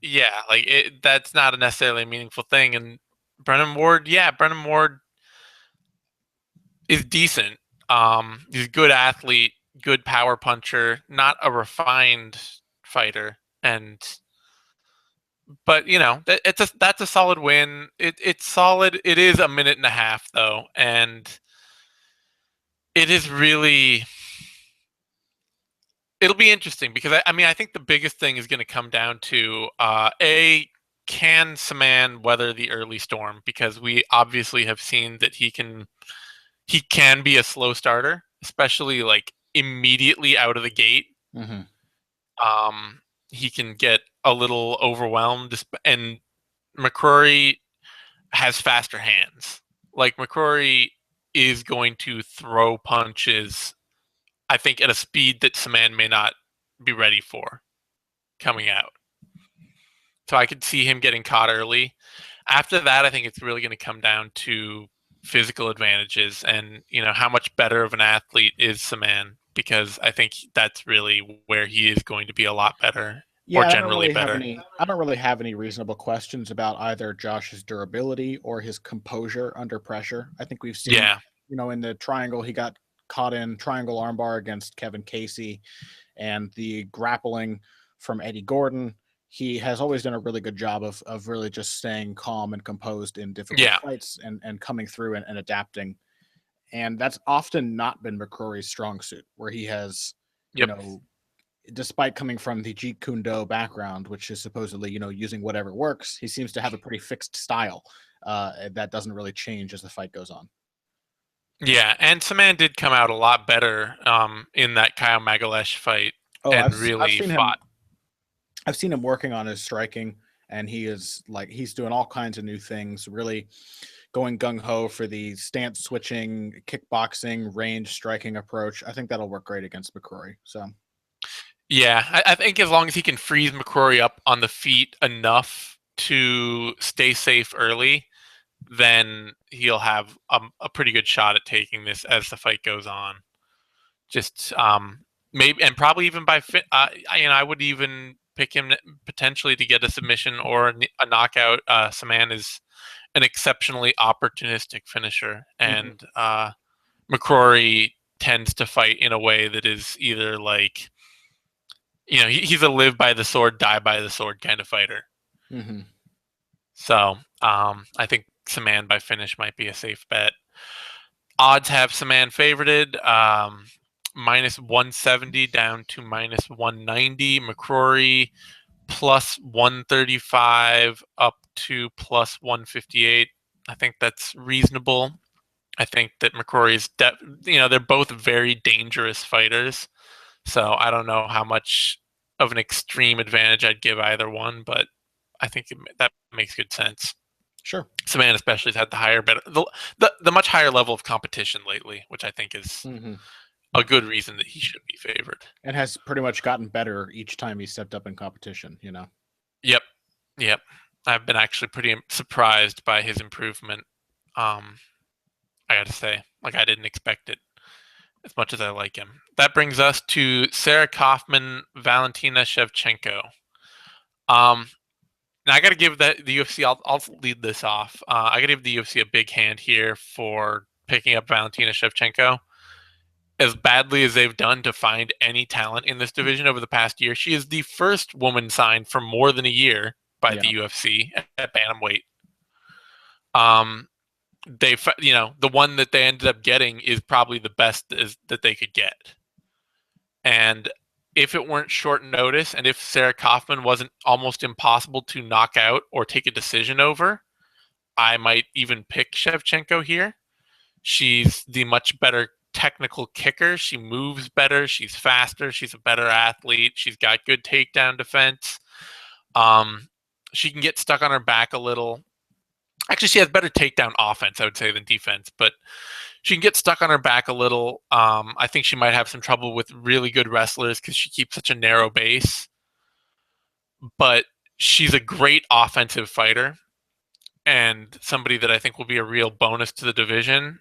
yeah, like that's not a necessarily meaningful thing. And Brennan Ward is decent. He's a good athlete, good power puncher, not a refined fighter. And but that's a solid win. It's solid. It is a minute and a half though, and it is really. It'll be interesting because I mean I think the biggest thing is going to come down to can Saman weather the early storm, because we obviously have seen that he can be a slow starter, especially like immediately out of the gate. Mm-hmm. He can get a little overwhelmed, and McCrory has faster hands. Like McCrory is going to throw punches, I think, at a speed that Saman may not be ready for coming out. So I could see him getting caught early. After that, I think it's really going to come down to physical advantages and, how much better of an athlete is Saman, because I think that's really where he is going to be a lot better, or Yeah, generally better. I don't really have any reasonable questions about either Josh's durability or his composure under pressure. I think we've seen, Yeah. in the triangle he got caught in triangle armbar against Kevin Casey, and the grappling from Eddie Gordon. He has always done a really good job of really just staying calm and composed in difficult Yeah. fights and coming through and adapting. And that's often not been McCrory's strong suit, where he has, you Yep. know, despite coming from the Jeet Kune Do background, which is supposedly, using whatever works, he seems to have a pretty fixed style. that doesn't really change as the fight goes on. Yeah, and Saman did come out a lot better in that Kyle Magalesh fight Oh, and I've really seen him. fought. I've seen him working on his striking, and he's doing all kinds of new things. Really going gung ho for the stance switching, kickboxing, range striking approach. I think that'll work great against McCrory. So Yeah, I think as long as he can freeze McCrory up on the feet enough to stay safe early, then he'll have a pretty good shot at taking this as the fight goes on. Just maybe, and probably even I would even pick him potentially to get a submission or a knockout. Saman is an exceptionally opportunistic finisher, mhm. and McCrory tends to fight in a way that is either like, he's a live by the sword, die by the sword kind of fighter. Mm-hmm. So I think Saman by finish might be a safe bet. Odds have Saman favorited, minus 170 down to minus 190. McCrory plus 135 up to plus 158. I think that's reasonable. I think that McCrory is, they're both very dangerous fighters. So I don't know how much of an extreme advantage I'd give either one, but I think that makes good sense. Sure. Saman especially has had the much higher level of competition lately, which I think is Mm-hmm. a good reason that he should be favored. And has pretty much gotten better each time he stepped up in competition. Yep, yep. I've been actually pretty surprised by his improvement. Um, I got to say, like I didn't expect it as much as I like him. That brings us to Sarah Kaufman, Valentina Shevchenko. Um, Now I got to give the UFC. I'll lead this off. I got to give the UFC a big hand here for picking up Valentina Shevchenko. As badly as they've done to find any talent in this division over the past year, she is the first woman signed for more than a year by Yeah. the UFC at bantamweight. Um, the one that they ended up getting is probably the best that they could get. And if it weren't short notice, and if Sarah Kaufman wasn't almost impossible to knock out or take a decision over, I might even pick Shevchenko here. She's the much better technical kicker. She moves better. She's faster. She's a better athlete. She's got good takedown defense. Um, she can get stuck on her back a little. Actually, she has better takedown offense, I would say, than defense, but she can get stuck on her back a little. I think she might have some trouble with really good wrestlers because she keeps such a narrow base. But she's a great offensive fighter and somebody that I think will be a real bonus to the division.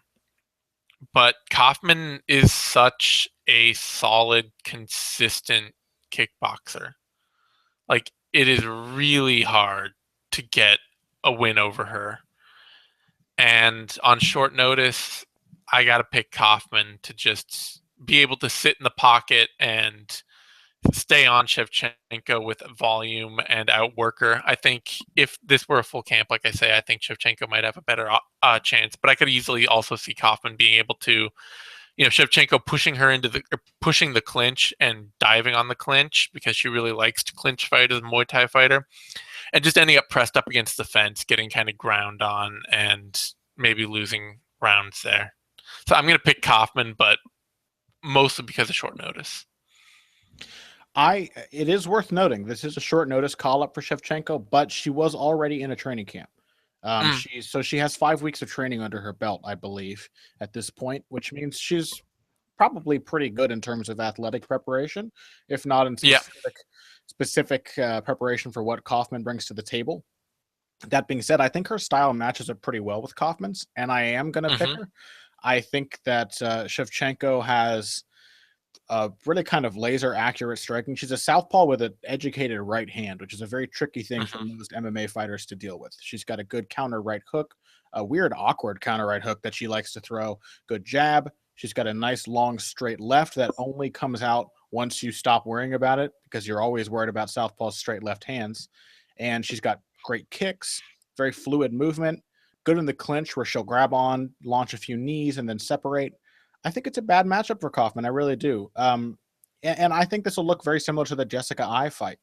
But Kaufman is such a solid, consistent kickboxer. Like, it is really hard to get a win over her. And on short notice, I got to pick Kaufman to just be able to sit in the pocket and stay on Shevchenko with volume and outwork her. I think if this were a full camp, like I say, I think Shevchenko might have a better chance. But I could easily also see Kaufman being able to, Shevchenko pushing the clinch and diving on the clinch because she really likes to clinch fight as a Muay Thai fighter, and just ending up pressed up against the fence, getting kind of ground on, and maybe losing rounds there. So I'm going to pick Kaufman, but mostly because of short notice. It is worth noting this is a short notice call up for Shevchenko, but she was already in a training camp. Mm, She has 5 weeks of training under her belt, I believe, at this point, which means she's probably pretty good in terms of athletic preparation, if not in yeah. specific preparation for what Kaufman brings to the table. That being said, I think her style matches up pretty well with Kaufman's, and I am going to pick Mm-hmm. her. I think that Shevchenko has really kind of laser accurate striking. She's a southpaw with an educated right hand, which is a very tricky thing for Mm-hmm. most MMA fighters to deal with. She's got a good counter right hook, a weird, awkward counter right hook that she likes to throw. Good jab. She's got a nice, long, straight left that only comes out once you stop worrying about it because you're always worried about southpaw's straight left hands. And she's got great kicks, very fluid movement, good in the clinch where she'll grab on, launch a few knees, and then separate. I think it's a bad matchup for Kaufman. I really do. And I think this will look very similar to the Jessica I fight,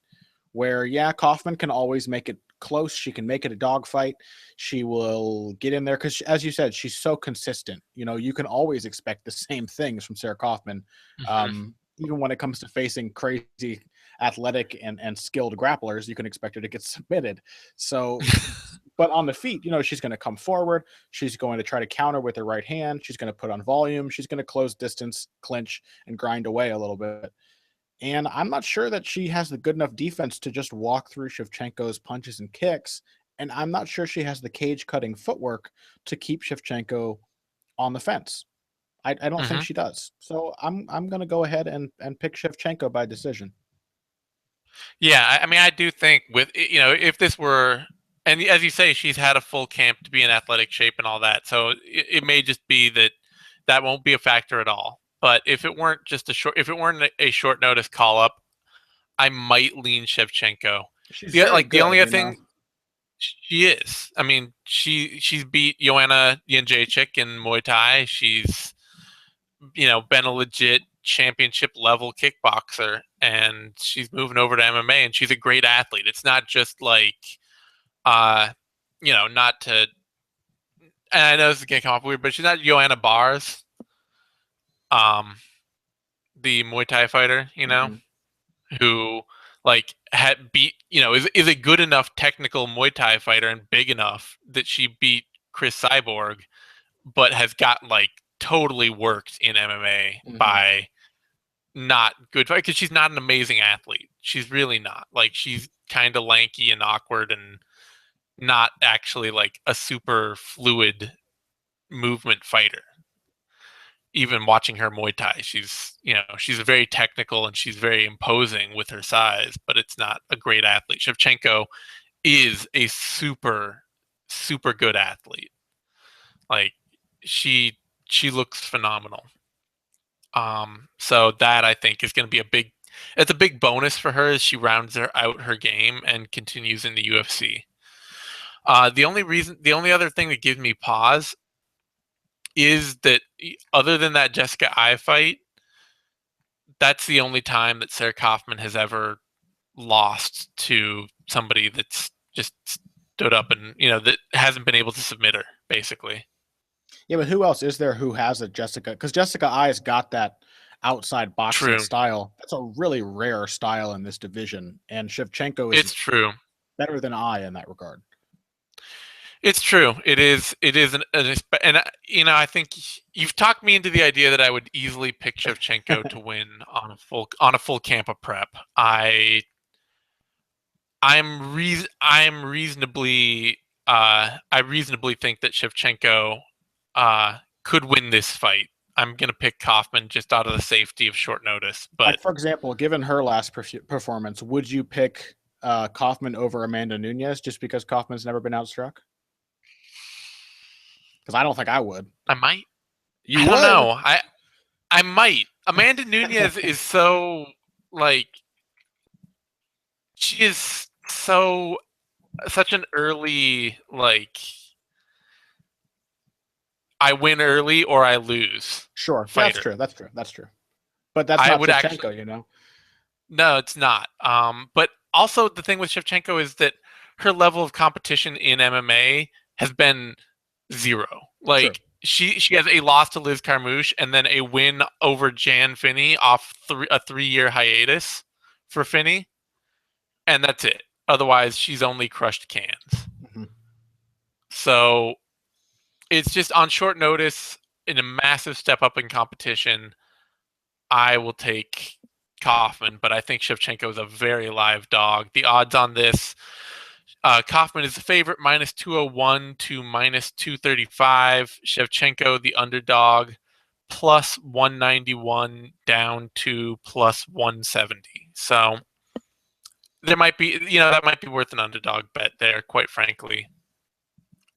where, yeah, Kaufman can always make it close. She can make it a dogfight. She will get in there because, as you said, she's so consistent. You can always expect the same things from Sarah Kaufman, Mhm. even when it comes to facing crazy athletic and skilled grapplers. You can expect her to get submitted. So, but on the feet, she's going to come forward. She's going to try to counter with her right hand. She's going to put on volume. She's going to close distance, clinch, and grind away a little bit. And I'm not sure that she has the good enough defense to just walk through Shevchenko's punches and kicks. And I'm not sure she has the cage cutting footwork to keep Shevchenko on the fence. I don't think Mhm. she does. So I'm going to go ahead and pick Shevchenko by decision. Yeah, I mean, I do think if this were, and as you say, she's had a full camp to be in athletic shape and all that, so it may just be that won't be a factor at all. But if it weren't if it weren't a short notice call up, I might lean Shevchenko. She's The very like the only other good. thing she is, I mean, she's beat Joanna Jędrzejczyk in Muay Thai. She's been a legit championship level kickboxer, and she's moving over to MMA, and she's a great athlete. It's not just like uh not to, and I know this is gonna come off weird, but she's not Joanna Bars, um the Muay Thai fighter, Mm-hmm. who like had beat is a good enough technical Muay Thai fighter and big enough that she beat Chris Cyborg, but has got like totally worked in MMA Mm-hmm. by not good fight, because she's not an amazing athlete. She's really not. Like, she's kind of lanky and awkward and not actually like a super fluid movement fighter. Even watching her Muay Thai, she's very technical and she's very imposing with her size, but it's not a great athlete. Shevchenko is a super super good athlete. Like, she looks phenomenal. So that, I think, is going to be it's a big bonus for her as she rounds out her game and continues in the UFC. The only other thing that gives me pause is that, other than that Jessica I fight, that's the only time that Sarah Kaufman has ever lost to somebody that's just stood up and, that hasn't been able to submit her, basically. Yeah, but who else is there who has a Jessica? Because Jessica I's got that outside boxing True. style. That's a really rare style in this division, and Shevchenko is It's true. better than I in that regard. It's true. It is. It is and I think you've talked me into the idea that I would easily pick Shevchenko to win on a full camp of prep. I'm reasonably I reasonably think that Shevchenko could win this fight. I'm gonna pick Kaufman just out of the safety of short notice, but Like, for example, given her last performance, would you pick Kaufman over Amanda Nunes just because Kaufman's never been outstruck? Because I don't think I would. I might. You I don't would. know. I might. Amanda Nunes is so, like, she is such an early, like, I win early or I lose Sure. Yeah, that's fighter. true. That's true. That's true. But that's I not would actually Shevchenko. No, it's not. But also, the thing with Shevchenko is that her level of competition in MMA has been zero. True. Like, she has a loss to Liz Carmouche and then a win over Jan Finney off a 3-year hiatus for Finney, and that's it. Otherwise, she's only crushed cans. Mm-hmm. So it's just on short notice, in a massive step up in competition, I will take Kaufman, but I think Shevchenko is a very live dog. The odds on this, Kaufman is the favorite, -201 to -235. Shevchenko, the underdog, +191 down to +170. So there might be, that might be worth an underdog bet there, quite frankly.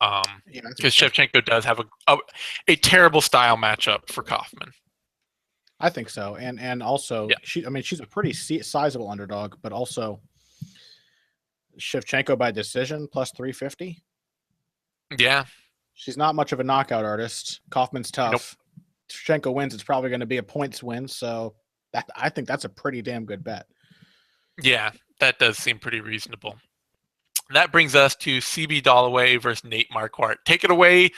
Yeah, I think Because so. Shevchenko does have a terrible style matchup for Kaufman. I think so. And also, Yeah. she's a pretty sizable underdog, but also Shevchenko by decision +350. Yeah. She's not much of a knockout artist. Kaufman's Nope. tough. Shevchenko wins, it's probably going to be a points win. So I think that's a pretty damn good bet. Yeah, that does seem pretty reasonable. That brings us to CB Dollaway versus Nate Marquardt. Take it away,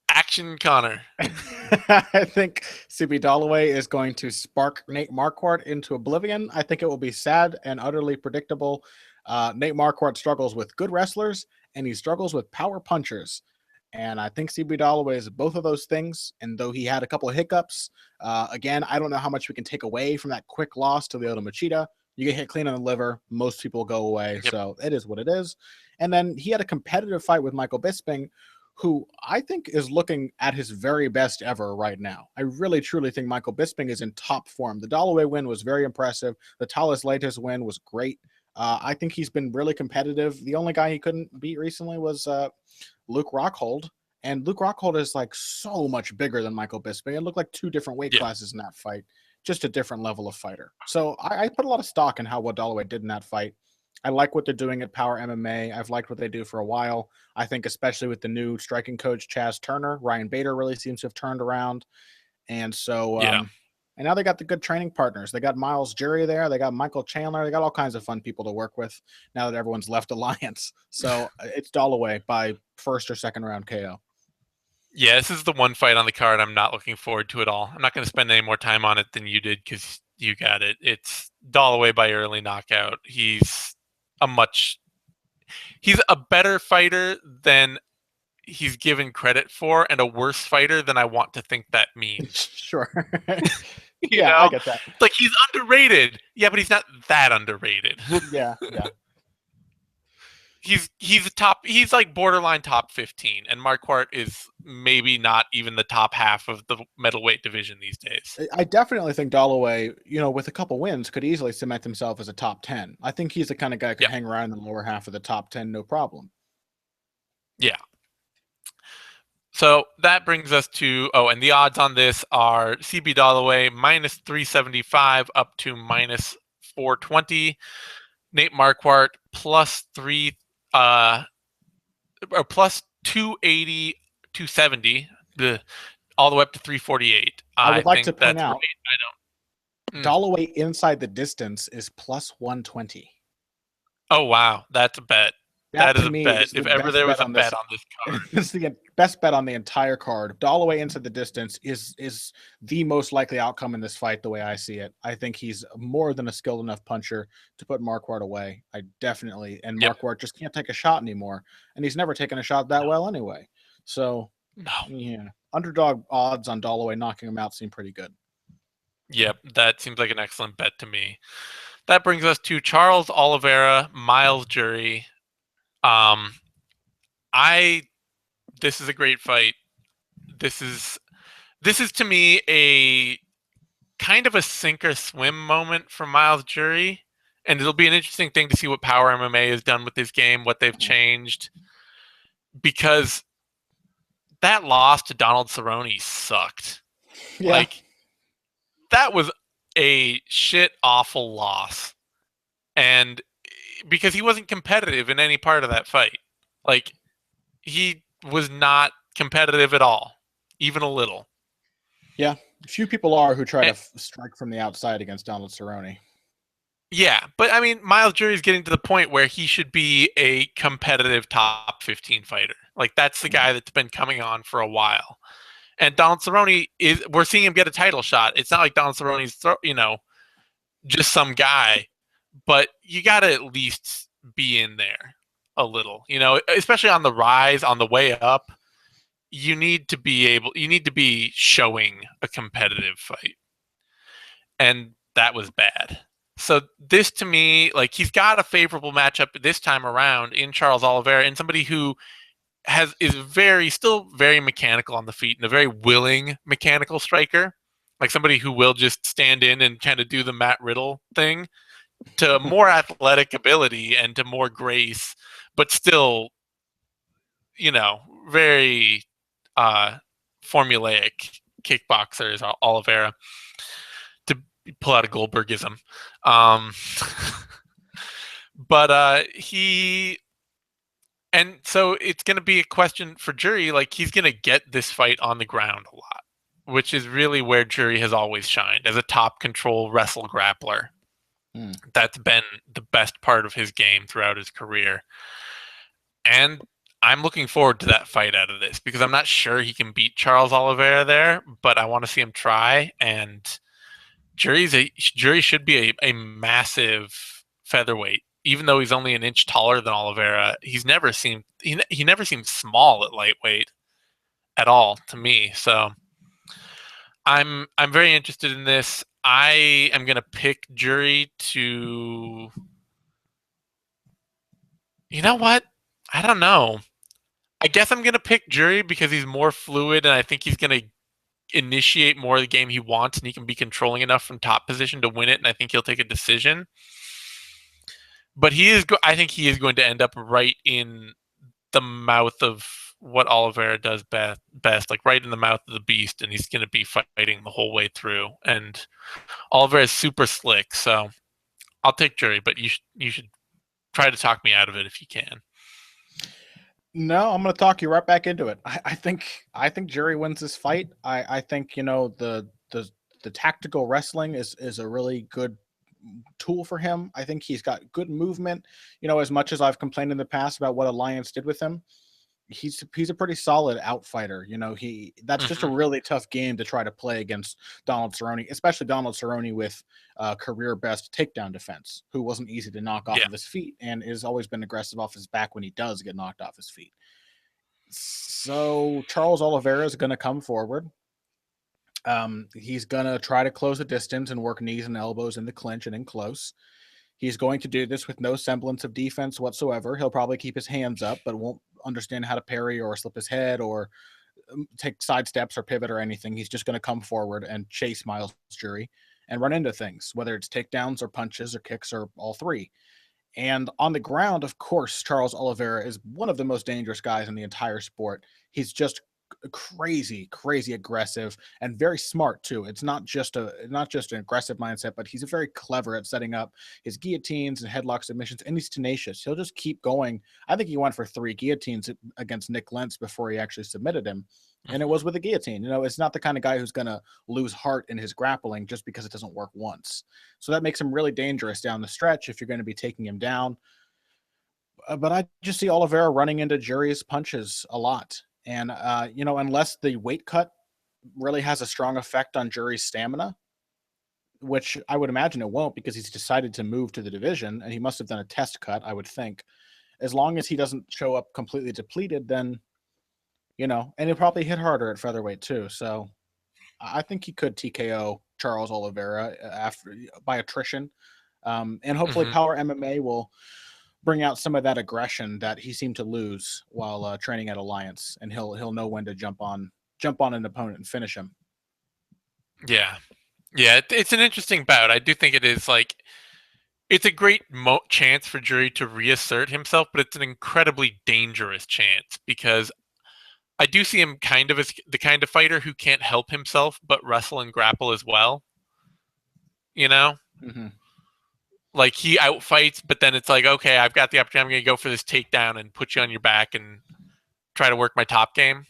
Action Connor. I think CB Dollaway is going to spark Nate Marquardt into oblivion. I think it will be sad and utterly predictable. Nate Marquardt struggles with good wrestlers and he struggles with power punchers. And I think CB Dollaway is both of those things. And though he had a couple of hiccups, again, I don't know how much we can take away from that quick loss to Lyoto Machida. You get hit clean on the liver, most people go away. Yep. So it is what it is. And then he had a competitive fight with Michael Bisping, who I think is looking at his very best ever right now. I really, truly think Michael Bisping is in top form. The Dollaway win was very impressive. The Talis Leites win was great. I think he's been really competitive. The only guy he couldn't beat recently was Luke Rockhold. And Luke Rockhold is like so much bigger than Michael Bisping. It looked like two different weight classes in that fight. Just a different level of fighter. So I put a lot of stock in how what Dollaway did in that fight. I like what they're doing at Power MMA. I've liked what they do for a while. I think especially with the new striking coach, Chaz Turner, Ryan Bader really seems to have turned around. And so, and now they got the good training partners. They got Miles Jury there. They got Michael Chandler. They got all kinds of fun people to work with now that everyone's left Alliance. So it's Dollaway by first or second round KO. Yeah, this is the one fight on the card I'm not looking forward to at all. I'm not going to spend any more time on it than you did because you got it. It's Dollaway by early knockout. He's a better fighter than he's given credit for and a worse fighter than I want to think that means. Sure. Yeah, I get that. Like he's underrated. Yeah, but he's not that underrated. Yeah. He's like borderline top 15, and Marquardt is maybe not even the top half of the middleweight division these days. I definitely think Dollaway, with a couple wins, could easily cement himself as a top 10. I think he's the kind of guy who could hang around in the lower half of the top 10, no problem. Yeah. So that brings us to, and the odds on this are CB Dollaway minus 375 up to minus 420. Nate Marquardt plus plus 280, 270, all the way up to 348. I would like to point out, Dollaway inside the distance is plus 120. Oh, wow. That's a bet. That is a bet. If ever there was a bet on this card. It's the best bet on the entire card. Dollaway inside the distance is the most likely outcome in this fight, the way I see it. I think he's more than a skilled enough puncher to put Marquardt away. And Marquardt just can't take a shot anymore. And he's never taken a shot that well anyway. So, underdog odds on Dollaway knocking him out seem pretty good. Yep, that seems like an excellent bet to me. That brings us to Charles Oliveira, Miles Jury. This is a great fight. This is to me a kind of a sink or swim moment for Miles Jury, and it'll be an interesting thing to see what Power MMA has done with this game, what they've changed, because that loss to Donald Cerrone sucked. Yeah. Like, that was a shit awful loss, and because he wasn't competitive in any part of that fight. Like, he was not competitive at all, even a little. Yeah, few people are who try to strike from the outside against Donald Cerrone. Yeah, but I mean, Miles Jury is getting to the point where he should be a competitive top 15 fighter. Like, that's the guy that's been coming on for a while. And Donald Cerrone we're seeing him get a title shot. It's not like Donald Cerrone's, just some guy, but you got to at least be in there a little, especially on the rise, on the way up. You need to be showing a competitive fight. And that was bad. So this, to me, like, he's got a favorable matchup this time around in Charles Oliveira, and somebody who is still very mechanical on the feet and a very willing mechanical striker, like somebody who will just stand in and kind of do the Matt Riddle thing, to more athletic ability and to more grace, but still, very formulaic kickboxers, Oliveira, to pull out a Goldbergism. And so it's going to be a question for Jury. Like, he's going to get this fight on the ground a lot, which is really where Jury has always shined as a top control wrestle grappler. That's been the best part of his game throughout his career. And I'm looking forward to that fight out of this because I'm not sure he can beat Charles Oliveira there, but I want to see him try. And Jury should be a massive featherweight, even though he's only an inch taller than Oliveira. He never seemed small at lightweight at all to me. So I'm very interested in this. I am gonna pick Jury to. You know what? I don't know. I guess I'm gonna pick Jury because he's more fluid, and I think he's gonna initiate more of the game he wants, and he can be controlling enough from top position to win it. And I think he'll take a decision. But I think he is going to end up right in the mouth of what Oliveira does best, like right in the mouth of the beast, and he's going to be fighting the whole way through. And Oliveira is super slick, so I'll take Jury, but you should try to talk me out of it if you can. No, I'm going to talk you right back into it. I think Jury wins this fight. I think the tactical wrestling is a really good tool for him. I think he's got good movement. As much as I've complained in the past about what Alliance did with him, he's a pretty solid outfighter. That's just a really tough game to try to play against Donald Cerrone, especially Donald Cerrone with career best takedown defense, who wasn't easy to knock off Yeah. of his feet and has always been aggressive off his back when he does get knocked off his feet. So Charles Oliveira is going to come forward. He's going to try to close the distance and work knees and elbows in the clinch and in close. He's going to do this with no semblance of defense whatsoever. He'll probably keep his hands up, but won't understand how to parry or slip his head or take side steps or pivot or anything. He's just going to come forward and chase Miles Jury and run into things, whether it's takedowns or punches or kicks or all three. And on the ground, of course, Charles Oliveira is one of the most dangerous guys in the entire sport. He's just crazy aggressive and very smart too. It's not just an aggressive mindset, but he's very clever at setting up his guillotines and headlock submissions, and he's tenacious. He'll just keep going. I think he went for 3 guillotines against Nick Lentz before he actually submitted him, and it was with a guillotine. It's not the kind of guy who's going to lose heart in his grappling just because it doesn't work once. So that makes him really dangerous down the stretch if you're going to be taking him down. But I just see Oliveira running into Jury's punches a lot. And, unless the weight cut really has a strong effect on Jury's stamina, which I would imagine it won't because he's decided to move to the division and he must have done a test cut, I would think. As long as he doesn't show up completely depleted, then, and he'll probably hit harder at featherweight too. So I think he could TKO Charles Oliveira by attrition. And hopefully Power MMA will bring out some of that aggression that he seemed to lose while training at Alliance, and he'll know when to jump on an opponent and finish him. Yeah, it's an interesting bout. I do think it is it's a great chance for Jury to reassert himself, but it's an incredibly dangerous chance because I do see him kind of as the kind of fighter who can't help himself but wrestle and grapple as well. Mm-hmm. Like he outfights, but then it's like, okay, I've got the opportunity. I'm going to go for this takedown and put you on your back and try to work my top game.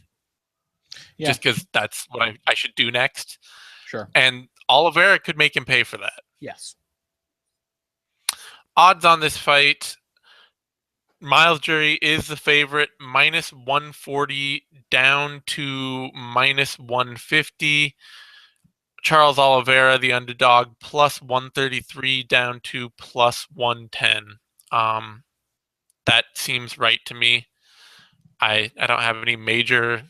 Yeah. Just because that's what I should do next. Sure. And Oliveira could make him pay for that. Yes. Odds on this fight. Miles Jury is the favorite, minus 140 down to minus 150. Charles Oliveira, the underdog, plus 133 down to plus 110. That seems right to me. I don't have any major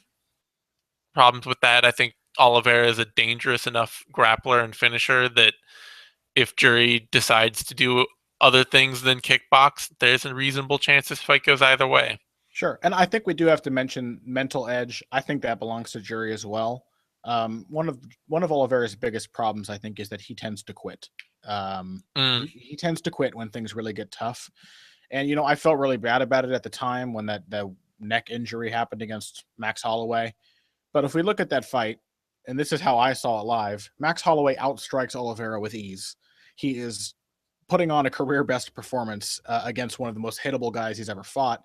problems with that. I think Oliveira is a dangerous enough grappler and finisher that if Jury decides to do other things than kickbox, there's a reasonable chance this fight goes either way. Sure. And I think we do have to mention mental edge. I think that belongs to Jury as well. One of Oliveira's biggest problems, I think, is that he tends to quit. He tends to quit when things really get tough. And, I felt really bad about it at the time when the neck injury happened against Max Holloway. But if we look at that fight, and this is how I saw it live, Max Holloway outstrikes Oliveira with ease. He is putting on a career best performance against one of the most hittable guys he's ever fought.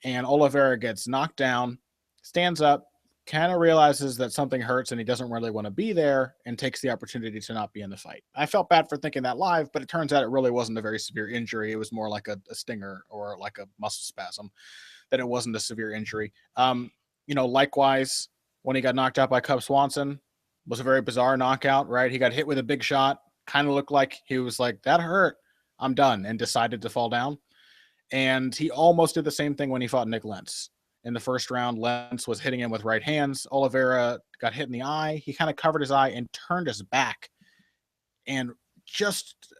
And Oliveira gets knocked down, stands up, kind of realizes that something hurts and he doesn't really want to be there and takes the opportunity to not be in the fight. I felt bad for thinking that live, but it turns out it really wasn't a very severe injury. It was more like a stinger or like a muscle spasm, that it wasn't a severe injury. Likewise, when he got knocked out by Cub Swanson, was a very bizarre knockout, right? He got hit with a big shot, kind of looked like he was like, that hurt, I'm done, and decided to fall down. And he almost did the same thing when he fought Nick Lentz. In the first round, Lentz was hitting him with right hands. Oliveira got hit in the eye. He kind of covered his eye and turned his back, and just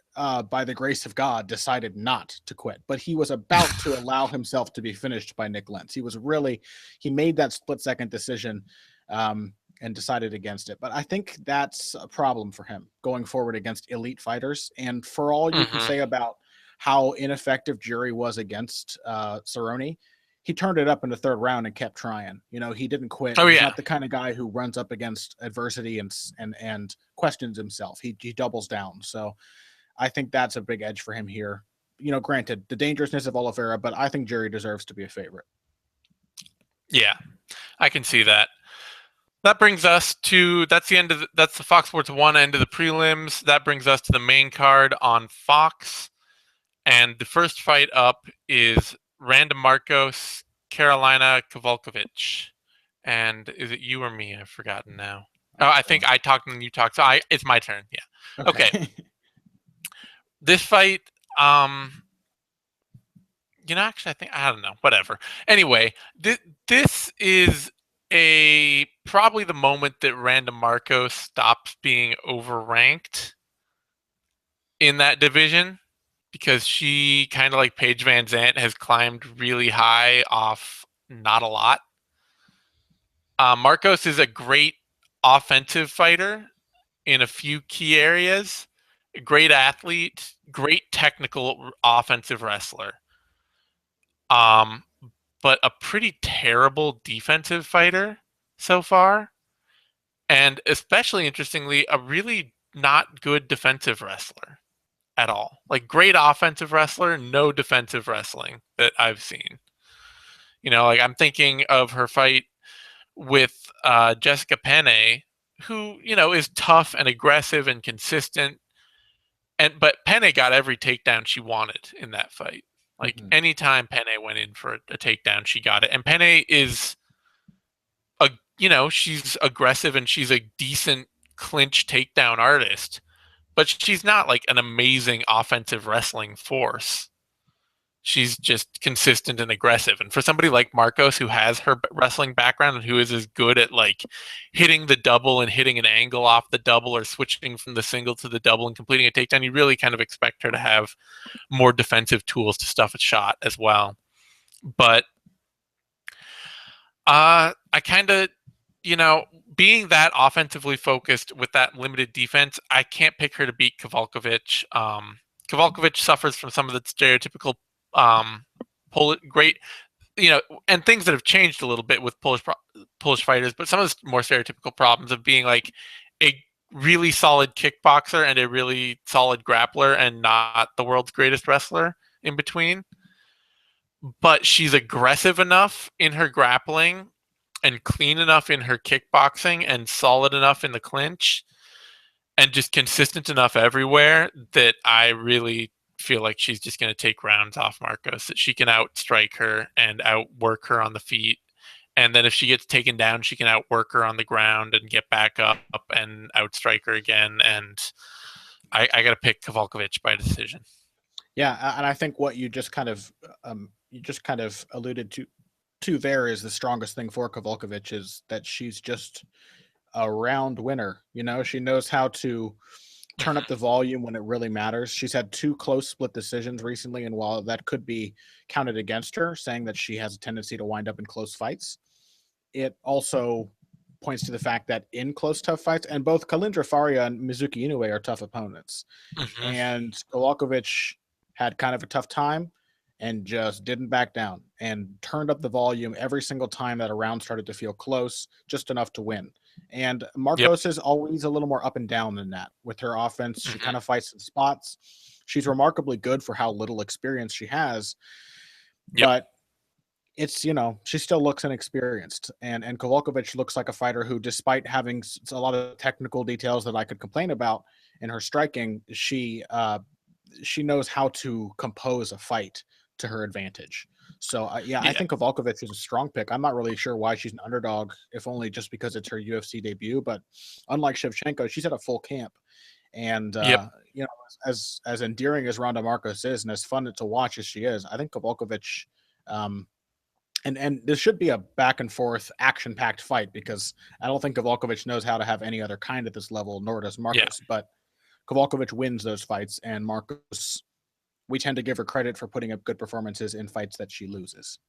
by the grace of God, decided not to quit. But he was about to allow himself to be finished by Nick Lentz. He made that split-second decision and decided against it. But I think that's a problem for him going forward against elite fighters. And for all you can say about how ineffective Jury was against Cerrone, he turned it up in the third round and kept trying. He didn't quit. He's not the kind of guy who runs up against adversity and questions himself. He doubles down. So I think that's a big edge for him here. Granted, the dangerousness of Oliveira, but I think Jury deserves to be a favorite. Yeah, I can see that. That brings us to that's the Fox Sports 1 end of the prelims. That brings us to the main card on Fox. And the first fight up is Randa Marcos, Carolina Kowalkiewicz. And is it you or me? I've forgotten now. Oh, I think I talked and you talked. So it's my turn. Yeah. Okay. This fight, actually, I don't know. Whatever. Anyway, this is probably the moment that Randa Marcos stops being overranked in that division, because she, kind of like Paige Van Zandt, has climbed really high off not a lot. Marcos is a great offensive fighter in a few key areas. A great athlete, great technical offensive wrestler. But a pretty terrible defensive fighter so far. And especially interestingly, a really not good defensive wrestler at all. Like, great offensive wrestler, no defensive wrestling that I've seen. I'm thinking of her fight with Jessica Penne, who, is tough and aggressive and consistent. But Penne got every takedown she wanted in that fight. Like, anytime Penne went in for a takedown, she got it. And Penne is she's aggressive and she's a decent clinch takedown artist, but she's not like an amazing offensive wrestling force. She's just consistent and aggressive. And for somebody like Marcos, who has her wrestling background and who is as good at like hitting the double and hitting an angle off the double, or switching from the single to the double and completing a takedown, you really kind of expect her to have more defensive tools to stuff a shot as well. But I kind of, being that offensively focused with that limited defense, I can't pick her to beat Kowalkiewicz. Kowalkiewicz suffers from some of the stereotypical great, and things that have changed a little bit with Polish fighters, but some of the more stereotypical problems of being like a really solid kickboxer and a really solid grappler and not the world's greatest wrestler in between. But she's aggressive enough in her grappling and clean enough in her kickboxing and solid enough in the clinch and just consistent enough everywhere that I really feel like she's just going to take rounds off Marcos, that she can outstrike her and outwork her on the feet. And then if she gets taken down, she can outwork her on the ground and get back up and outstrike her again. And I got to pick Kowalkiewicz by decision. Yeah, and I think what you just kind of alluded to there is the strongest thing for Kowalkiewicz is that she's just a round winner. She knows how to turn up the volume when it really matters. She's had 2 close split decisions recently, and while that could be counted against her, saying that she has a tendency to wind up in close fights, it also points to the fact that in close, tough fights, and both Kalindra Faria and Mizuki Inoue are tough opponents. And Kowalkiewicz had kind of a tough time and just didn't back down and turned up the volume every single time that a round started to feel close, just enough to win. And Marcos is always a little more up and down than that with her offense. She kind of fights in spots. She's remarkably good for how little experience she has. But it's, she still looks inexperienced, and Kowalkiewicz looks like a fighter who, despite having a lot of technical details that I could complain about in her striking, she knows how to compose a fight to her advantage. So yeah, I Yeah, think Kowalkiewicz is a strong pick. I'm not really sure why she's an underdog, if only just because it's her UFC debut. But unlike Shevchenko, she's had a full camp, and yep, as endearing as Ronda Marcos is, and as fun to watch as she is, I think Kowalkiewicz. Um, and this should be a back and forth action packed fight, because I don't think Kowalkiewicz knows how to have any other kind at this level, nor does yeah. Marcos. But Kowalkiewicz wins those fights, and Marcos, we tend to give her credit for putting up good performances in fights that she loses.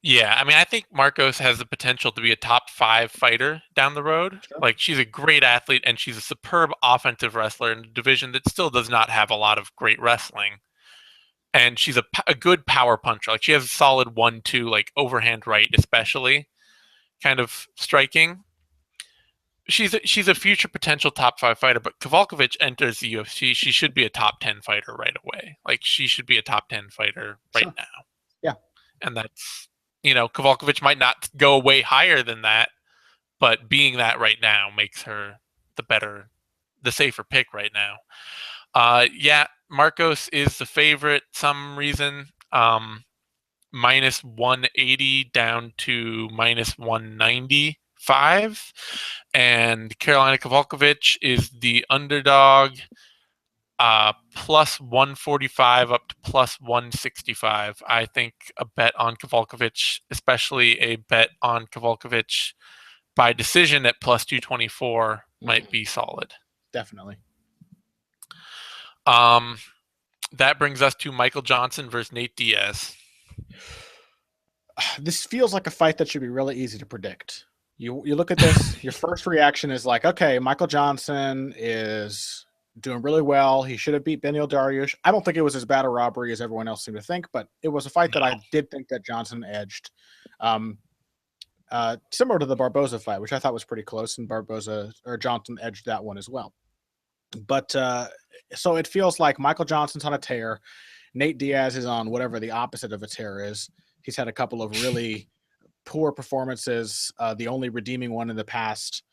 Yeah, I mean, I think Marcos has the potential to be a top 5 fighter down the road. Sure. Like, she's a great athlete, and she's a superb offensive wrestler in a division that still does not have a lot of great wrestling. And she's a good power puncher. Like, she has a solid 1-2, like overhand right, especially kind of striking. She's a future potential top 5 fighter, but Kowalkiewicz enters the UFC. She should be a top 10 fighter right away. Like, she should be a top 10 fighter right Sure. now. Yeah. And that's, Kowalkiewicz might not go way higher than that, but being that right now makes her the safer pick right now. Yeah, Marcos is the favorite. Some reason, minus 180 down to minus 195, and Carolina Kowalkiewicz is the underdog. Plus 145 up to plus 165. I think a bet on Kowalkiewicz, especially a bet on Kowalkiewicz by decision at plus 224, might be solid. Definitely. That brings us to Michael Johnson versus Nate Diaz. This feels like a fight that should be really easy to predict. You look at this, your first reaction is like, okay, Michael Johnson is doing really well. He should have beat Beneil Dariush. I don't think it was as bad a robbery as everyone else seemed to think, but it was a fight that I did think that Johnson edged. Similar to the Barboza fight, which I thought was pretty close, and Johnson edged that one as well. But so it feels like Michael Johnson's on a tear. Nate Diaz is on whatever the opposite of a tear is. He's had a couple of really poor performances. The only redeeming one in the past,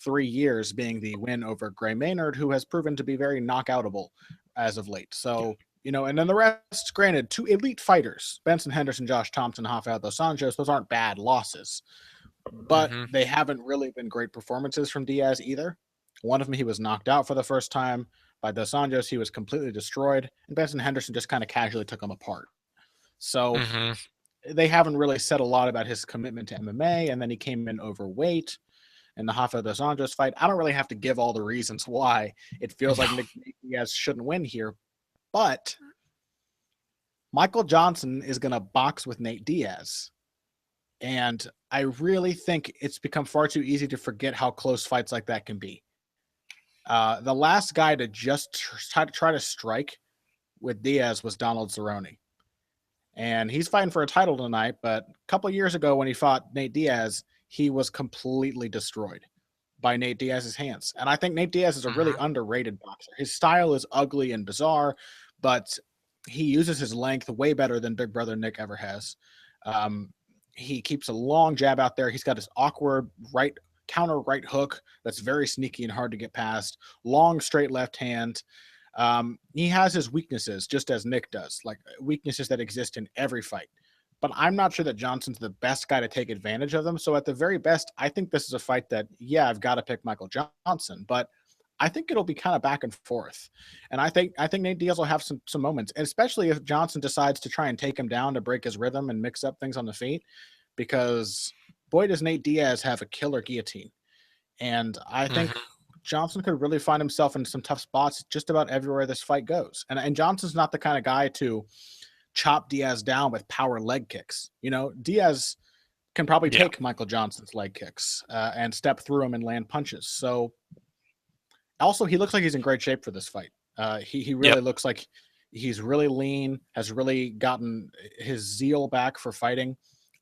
3 years, being the win over Gray Maynard, who has proven to be very knockoutable as of late. So, and then the rest, granted, 2 elite fighters, Benson Henderson, Josh Thompson, Rafael dos Anjos, those aren't bad losses. But they haven't really been great performances from Diaz either. One of them, he was knocked out for the first time. By dos Anjos, he was completely destroyed. And Benson Henderson just kind of casually took him apart. So they haven't really said a lot about his commitment to MMA. And then he came in overweight in the Rafael dos Anjos fight. I don't really have to give all the reasons why it feels like Nate Diaz shouldn't win here. But Michael Johnson is going to box with Nate Diaz. And I really think it's become far too easy to forget how close fights like that can be. The last guy to just try to strike with Diaz was Donald Cerrone. And he's fighting for a title tonight, but a couple of years ago when he fought Nate Diaz, he was completely destroyed by Nate Diaz's hands. And I think Nate Diaz is a really underrated boxer. His style is ugly and bizarre, but he uses his length way better than Big Brother Nick ever has. He keeps a long jab out there. He's got his awkward counter right hook that's very sneaky and hard to get past. Long straight left hand. He has his weaknesses, just as Nick does, like weaknesses that exist in every fight. But I'm not sure that Johnson's the best guy to take advantage of them. So at the very best, I think this is a fight that, yeah, I've got to pick Michael Johnson, but I think it'll be kind of back and forth. And I think Nate Diaz will have some moments, and especially if Johnson decides to try and take him down to break his rhythm and mix up things on the feet, because boy, does Nate Diaz have a killer guillotine. And I think Johnson could really find himself in some tough spots just about everywhere this fight goes. And Johnson's not the kind of guy to chop Diaz down with power leg kicks. Diaz can probably take Michael Johnson's leg kicks and step through him and land punches. So also, he looks like he's in great shape for this fight. He really looks like he's really lean, has really gotten his zeal back for fighting.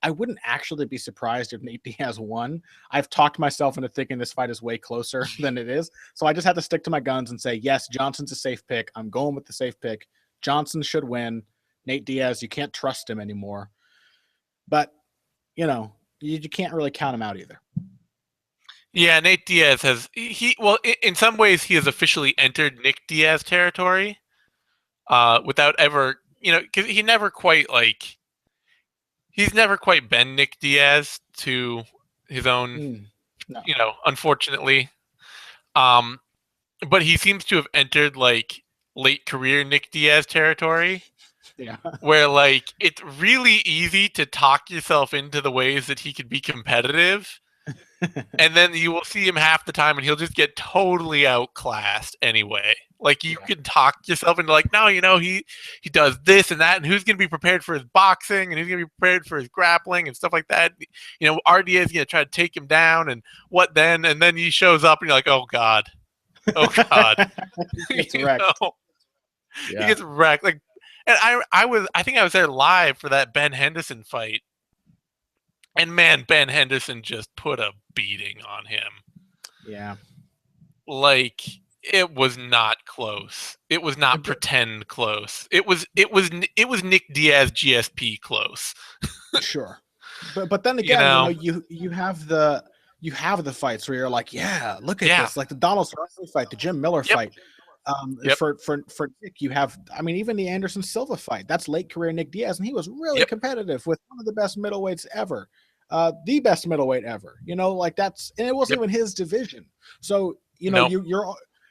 I wouldn't actually be surprised if Nate Diaz won. I've talked myself into thinking this fight is way closer than it is. So I just had to stick to my guns and say, yes, Johnson's a safe pick. I'm going with the safe pick. Johnson should win. Nate Diaz, you can't trust him anymore. but you can't really count him out either. Yeah, Nate Diaz has well, in some ways he has officially entered Nick Diaz territory, without ever, because he's never quite been Nick Diaz to his own, No. Unfortunately. Um, but he seems to have entered like late career Nick Diaz territory, Yeah. where like it's really easy to talk yourself into the ways that he could be competitive, and then you will see him half the time and he'll just get totally outclassed anyway. Like you Yeah. can talk yourself into like, no, he does this and that, and who's going to be prepared for his boxing, and who's going to be prepared for his grappling and stuff like that. RDA is going to try to take him down, and what then? And then he shows up and you're like, oh god, oh god. It's wrecked. He gets wrecked. Like, and I think I was there live for that Ben Henderson fight, and man, Ben Henderson just put a beating on him. Yeah. Like, it was not close. It was not pretend close. It was Nick Diaz GSP close. Sure. But then again, you have the fights where you're like, yeah, look at this, like the Donald Cerrone fight, the Jim Miller fight. For Nick, you have, even the Anderson Silva fight. That's late career Nick Diaz, and he was really competitive with one of the best middleweights ever, the best middleweight ever. Like that's, and it wasn't even his division. So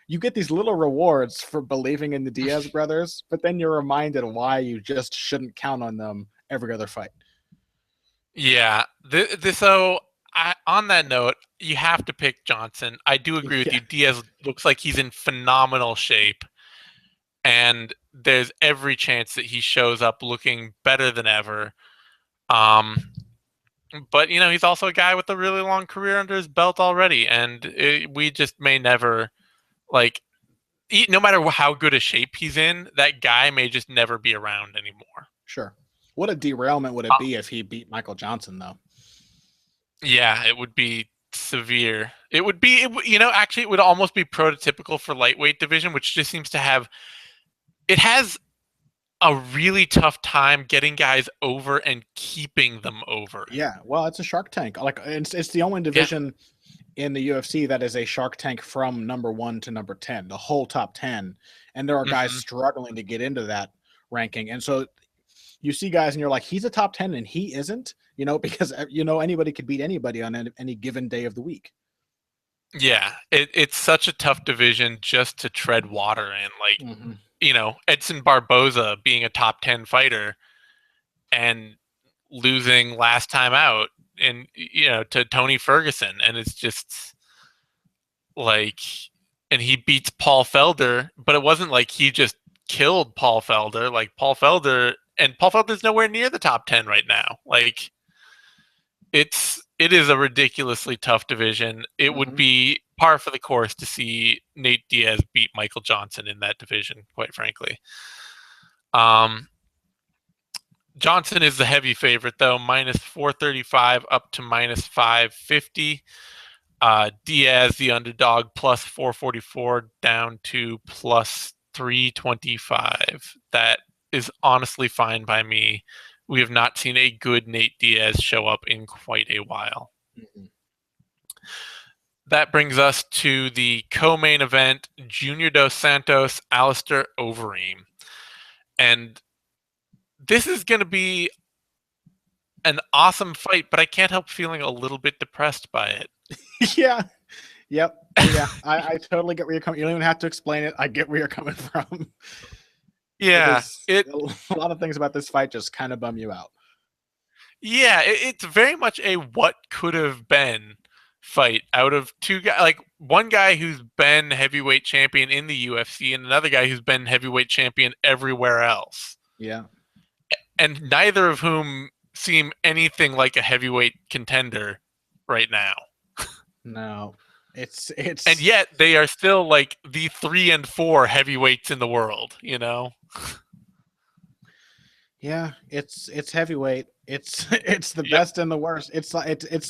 you get these little rewards for believing in the Diaz brothers, but then you're reminded why you just shouldn't count on them every other fight. Yeah. So on that note, you have to pick Johnson. I do agree with you. Diaz looks like he's in phenomenal shape, and there's every chance that he shows up looking better than ever. But he's also a guy with a really long career under his belt already, and we just may never, like, no matter how good a shape he's in, that guy may just never be around anymore. Sure. What a derailment would it be if he beat Michael Johnson, though? Yeah, it would be severe. It would be, actually, it would almost be prototypical for lightweight division, which just seems to have, it has a really tough time getting guys over and keeping them over. Yeah, well, it's a Shark Tank. Like, it's the only division in the UFC that is a Shark Tank from number 1 to number 10, the whole top 10, and there are guys struggling to get into that ranking. And so you see guys and you're like, he's a top 10 and he isn't, because anybody could beat anybody on any given day of the week. Yeah, it's such a tough division just to tread water in. Like, Edson Barboza being a top 10 fighter and losing last time out, and to Tony Ferguson, and it's just like, and he beats Paul Felder, but it wasn't like he just killed Paul Felder. Like, Paul Felder's nowhere near the top 10 right now. Like, it is a ridiculously tough division. It would be par for the course to see Nate Diaz beat Michael Johnson in that division, quite frankly. Johnson is the heavy favorite, though, minus 435 up to minus 550. Diaz, the underdog, plus 444 down to plus 325. That is honestly fine by me. We have not seen a good Nate Diaz show up in quite a while. That brings us to the co-main event, Junior Dos Santos, Alistair Overeem. And this is going to be an awesome fight, but I can't help feeling a little bit depressed by it. Yeah. Yep. Yeah. I totally get where you're coming. You don't even have to explain it. I get where you're coming from. Yeah. A lot of things about this fight just kind of bum you out. Yeah. It's very much a what could have been fight out of two guys, like one guy who's been heavyweight champion in the UFC and another guy who's been heavyweight champion everywhere else. Yeah. And neither of whom seem anything like a heavyweight contender right now. No. It's and yet they are still like the 3 and 4 heavyweights in the world, Yeah, it's heavyweight. It's the best and the worst. It's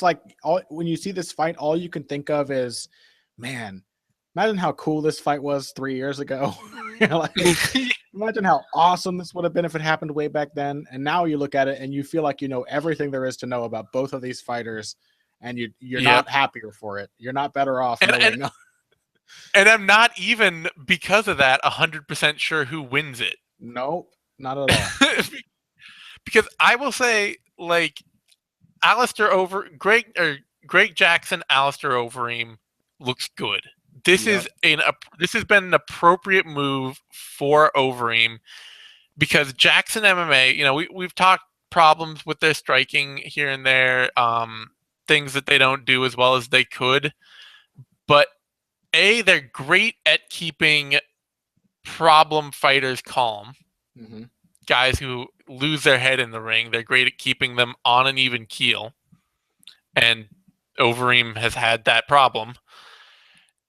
like when you see this fight, all you can think of is, man, imagine how cool this fight was 3 years ago. Imagine how awesome this would have been if it happened way back then. And now you look at it and you feel like you know everything there is to know about both of these fighters, and you're Yep. not happier for it. You're not better off And knowing. and I'm not even because of that 100% sure who wins it. Nope, not at all. Because I will say, like, Alistair over Greg Jackson, Alistair Overeem looks good. Yep. This has been an appropriate move for Overeem because Jackson MMA, we've talked problems with their striking here and there, things that they don't do as well as they could, but they're great at keeping problem fighters calm. Mm-hmm. Guys who lose their head in the ring, they're great at keeping them on an even keel. And Overeem has had that problem.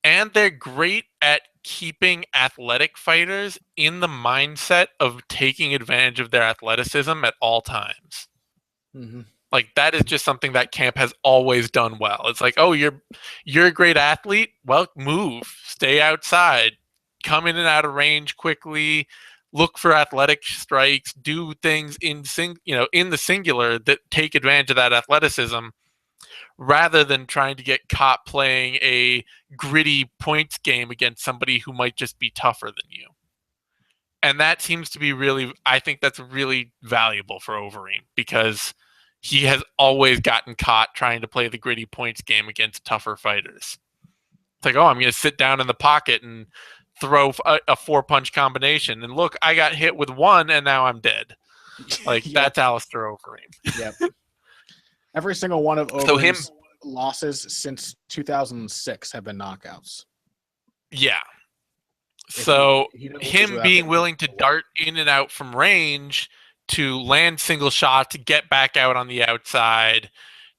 And they're great at keeping athletic fighters in the mindset of taking advantage of their athleticism at all times. Mm-hmm. Like that is just something that camp has always done well. It's like, oh, you're a great athlete. Well, move, stay outside, come in and out of range quickly, look for athletic strikes, do things in the singular that take advantage of that athleticism, rather than trying to get caught playing a gritty points game against somebody who might just be tougher than you. And that seems to be really, I think that's really valuable for Overeem because he has always gotten caught trying to play the gritty points game against tougher fighters. It's like, oh, I'm going to sit down in the pocket and throw a 4-punch combination. And look, I got hit with one and now I'm dead. Like, Yep. that's Alistair Overeem. Yep. Every single one of So Overeem's losses since 2006 have been knockouts. Yeah. So him being willing to away. dart in and out from range, to land single shot, to get back out on the outside,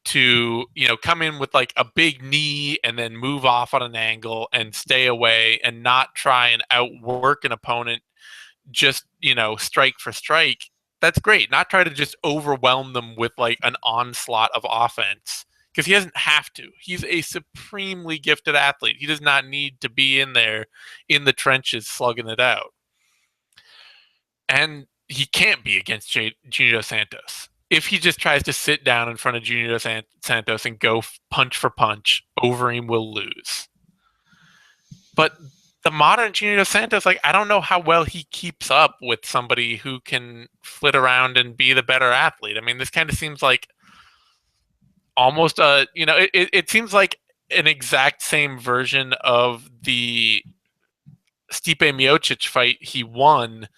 to come in with like a big knee and then move off on an angle and stay away and not try and outwork an opponent, just strike for strike. That's great. Not try to just overwhelm them with like an onslaught of offense, because he doesn't have to. He's a supremely gifted athlete. He does not need to be in there in the trenches slugging it out. And he can't be against Junior Dos Santos. If he just tries to sit down in front of Junior Dos Santos and go punch for punch, Overeem will lose. But the modern Junior Dos Santos, like, I don't know how well he keeps up with somebody who can flit around and be the better athlete. I mean, this kind of seems like almost it seems like an exact same version of the Stipe Miocic fight he won,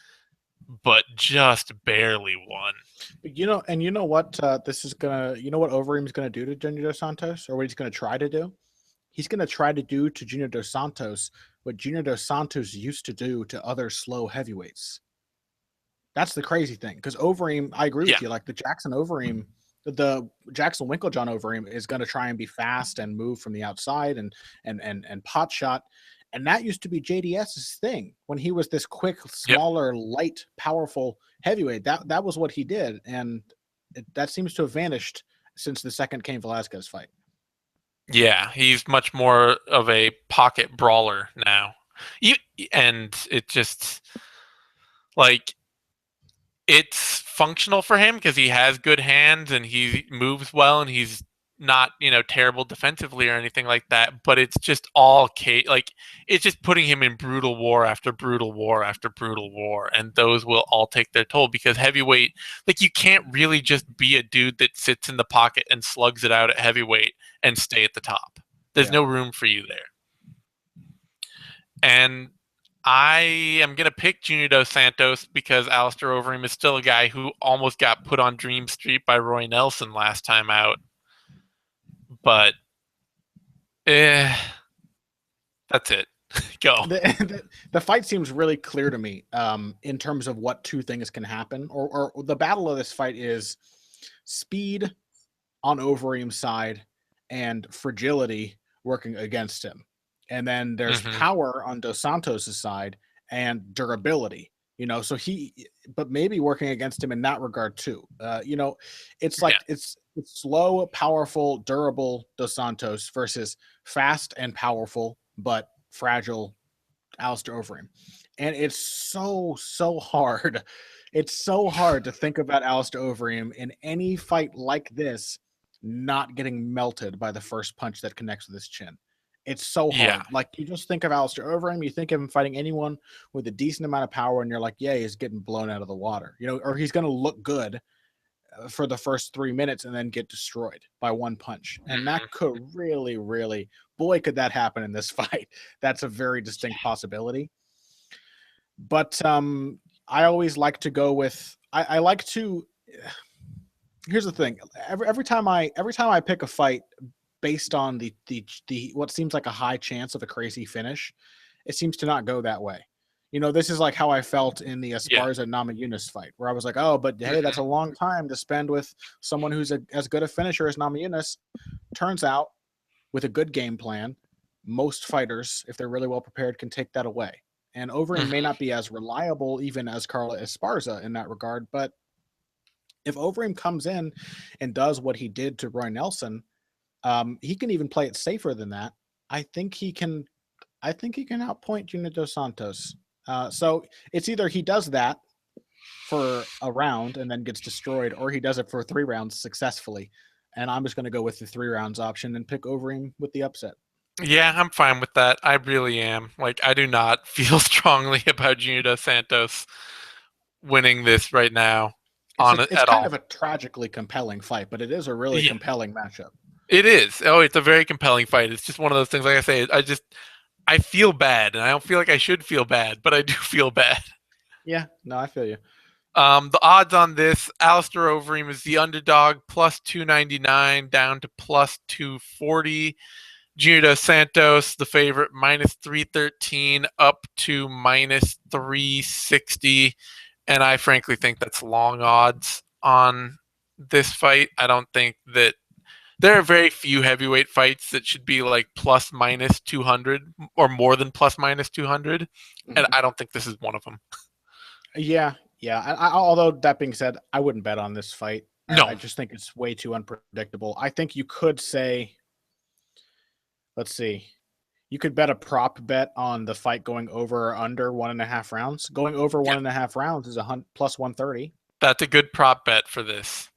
but just barely won. But you know what what Overeem's gonna do to Junior Dos Santos, or what he's gonna try to do? He's gonna try to do to Junior Dos Santos what Junior Dos Santos used to do to other slow heavyweights. That's the crazy thing, because Overeem, I agree with you. Like the Jackson Winkeljohn Overeem is going to try and be fast and move from the outside and pot shot, and that used to be JDS's thing when he was this quick, smaller, light, powerful heavyweight. That was what he did, and that seems to have vanished since the second Cain Velasquez fight. Yeah, he's much more of a pocket brawler now, and it just like. It's functional for him because he has good hands and he moves well and he's not, terrible defensively or anything like that. But it's just it's just putting him in brutal war after brutal war after brutal war. And those will all take their toll because heavyweight, like, you can't really just be a dude that sits in the pocket and slugs it out at heavyweight and stay at the top. There's no room for you there. And I am going to pick Junior Dos Santos because Alistair Overeem is still a guy who almost got put on Dream Street by Roy Nelson last time out. But that's it. Go. The fight seems really clear to me in terms of what two things can happen. Or the battle of this fight is speed on Overeem's side and fragility working against him. And then there's power on Dos Santos' side and durability, so but maybe working against him in that regard too. It's like it's slow, powerful, durable Dos Santos versus fast and powerful, but fragile Alistair Overeem. And it's so hard. It's so hard to think about Alistair Overeem in any fight like this not getting melted by the first punch that connects with his chin. It's so Yeah. hard. Like, you just think of Alistair Overeem, you think of him fighting anyone with a decent amount of power, and you're like, yeah, he's getting blown out of the water. Or he's going to look good for the first 3 minutes and then get destroyed by one punch. And that Mhm. could really, really, boy, could that happen in this fight. That's a very distinct possibility. But I always like to go with I like to. Here's the thing: every time I pick a fight based on the what seems like a high chance of a crazy finish, it seems to not go that way. This is like how I felt in the Yeah. Esparza Namajunas fight, where I was like, oh, but hey, that's Mhm. a long time to spend with someone who's as good a finisher as Namajunas. Turns out, with a good game plan, most fighters, if they're really well prepared, can take that away. And Overeem may Mhm. not be as reliable even as Carla Esparza in that regard, but if Overeem comes in and does what he did to Roy Nelson, he can even play it safer than that. I think he can. I think he can outpoint Junior Dos Santos. So it's either he does that for a round and then gets destroyed, or he does it for 3 rounds successfully. And I'm just going to go with the 3 rounds option and pick Overeem with the upset. Yeah, I'm fine with that. I really am. Like, I do not feel strongly about Junior Dos Santos winning this right now It's on a, it it's at kind all. of a tragically compelling fight, but it is a really Yeah, compelling matchup. it is. Oh, it's a very compelling fight. It's just one of those things. Like I say, I feel bad, and I don't feel like I should feel bad, but I do feel bad. Yeah, no, I feel you. The odds on this: Alistair Overeem is the underdog, plus 299 down to plus 240. Junior Dos Santos, the favorite, minus 313 up to minus 360. And I frankly think that's long odds on this fight. I don't think that there are very few heavyweight fights that should be like plus minus 200 or more than plus minus 200. And Mhm. I don't think this is one of them. Yeah, yeah. Although that being said, I wouldn't bet on this fight. I No, just think it's way too unpredictable. I think you could say, let's see, you could bet a prop bet on the fight going over or under 1.5 rounds. Going over yeah, 1.5 rounds is plus 130. that's a good prop bet for this.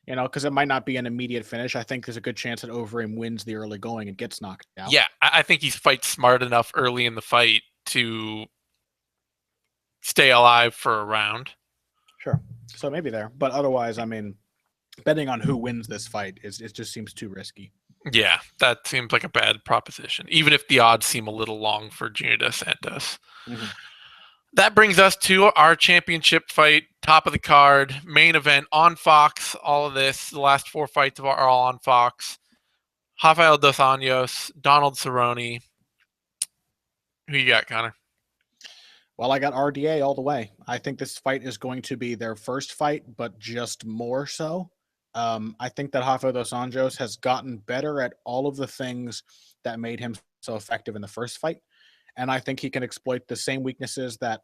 Because it might not be an immediate finish. I think there's a good chance that Overeem wins the early going and gets knocked out. Yeah, I think he's fight smart enough early in the fight to stay alive for a round. Sure. So maybe there, but otherwise, I mean, betting on who wins this fight it just seems too risky. Yeah, that seems like a bad proposition, even if the odds seem a little long for Junior Dos Santos. Mm-hmm. That brings us to our championship fight, top of the card, main event on Fox. All of this, the last 4 fights are all on Fox. Rafael Dos Anjos, Donald Cerrone. Who you got, Connor? Well, I got RDA all the way. I think this fight is going to be their first fight, but just more so. I think that Rafael Dos Anjos has gotten better at all of the things that made him so effective in the first fight. And I think he can exploit the same weaknesses that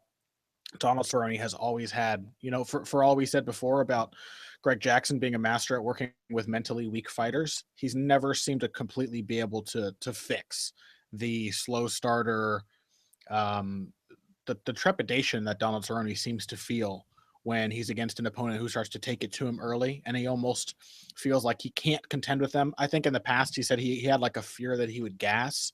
Donald Cerrone has always had. For all we said before about Greg Jackson being a master at working with mentally weak fighters, he's never seemed to completely be able to fix the slow starter, um, the trepidation that Donald Cerrone seems to feel when he's against an opponent who starts to take it to him early, and he almost feels like he can't contend with them. I think in the past he said he had like a fear that he would gas,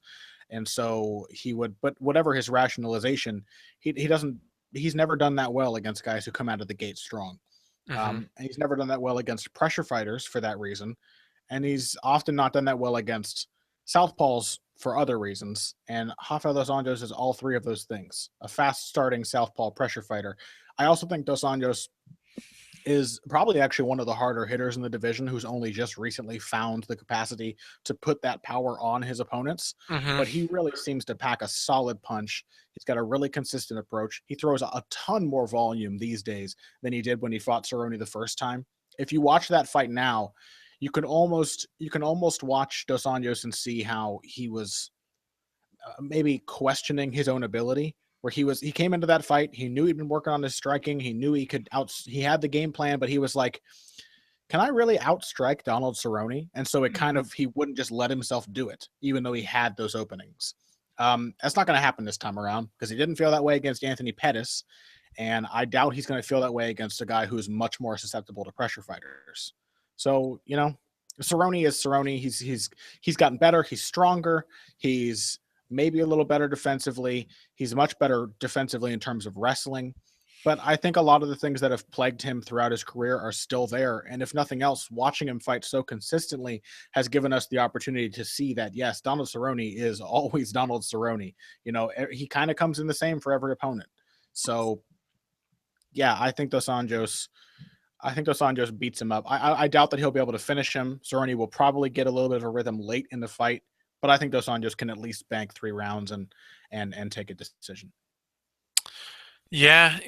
and so he would. But whatever his rationalization, he doesn't. He's never done that well against guys who come out of the gate strong. Mm-hmm. And he's never done that well against pressure fighters for that reason, and he's often not done that well against southpaws for other reasons. And Rafael Dos Anjos is all three of those things: a fast starting southpaw pressure fighter. I also think Dos Anjos is probably actually one of the harder hitters in the division, who's only just recently found the capacity to put that power on his opponents. Mm-hmm. But he really seems to pack a solid punch. He's got a really consistent approach. He throws a ton more volume these days than he did when he fought Cerrone the first time. If you watch that fight now, you can almost watch Dos Anjos and see how he was maybe questioning his own ability, where he came into that fight, he knew he'd been working on his striking, he knew he had the game plan, but he was like, can I really outstrike Donald Cerrone? And so it kind of, he wouldn't just let himself do it, even though he had those openings. That's not going to happen this time around because he didn't feel that way against Anthony Pettis, and I doubt he's going to feel that way against a guy who's much more susceptible to pressure fighters. So Cerrone is Cerrone. He's gotten better. He's stronger. He's maybe a little better defensively. He's much better defensively in terms of wrestling. But I think a lot of the things that have plagued him throughout his career are still there. And if nothing else, watching him fight so consistently has given us the opportunity to see that, yes, Donald Cerrone is always Donald Cerrone. He kind of comes in the same for every opponent. So, yeah, I think Dos Anjos beats him up. I doubt that he'll be able to finish him. Cerrone will probably get a little bit of a rhythm late in the fight, but I think Dos Anjos can at least bank 3 rounds and take a decision. Yeah,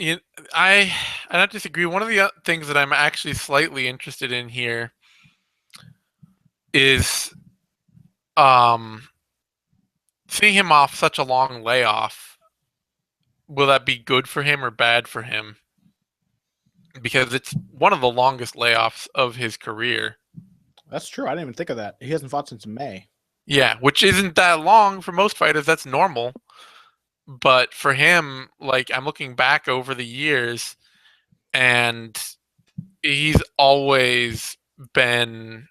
I don't disagree. One of the things that I'm actually slightly interested in here is seeing him off such a long layoff. Will that be good for him or bad for him? Because it's one of the longest layoffs of his career. That's true. I didn't even think of that. He hasn't fought since May. Yeah, which isn't that long for most fighters. That's normal. But for him, like, I'm looking back over the years, and he's always been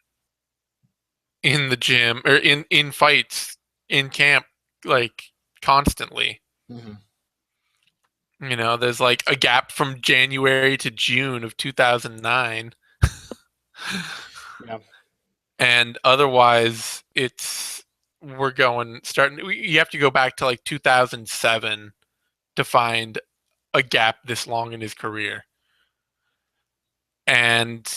in the gym or in fights in camp, like, constantly. Mm-hmm. There's like a gap from January to June of 2009. Yeah. And otherwise you have to go back to like 2007 to find a gap this long in his career. And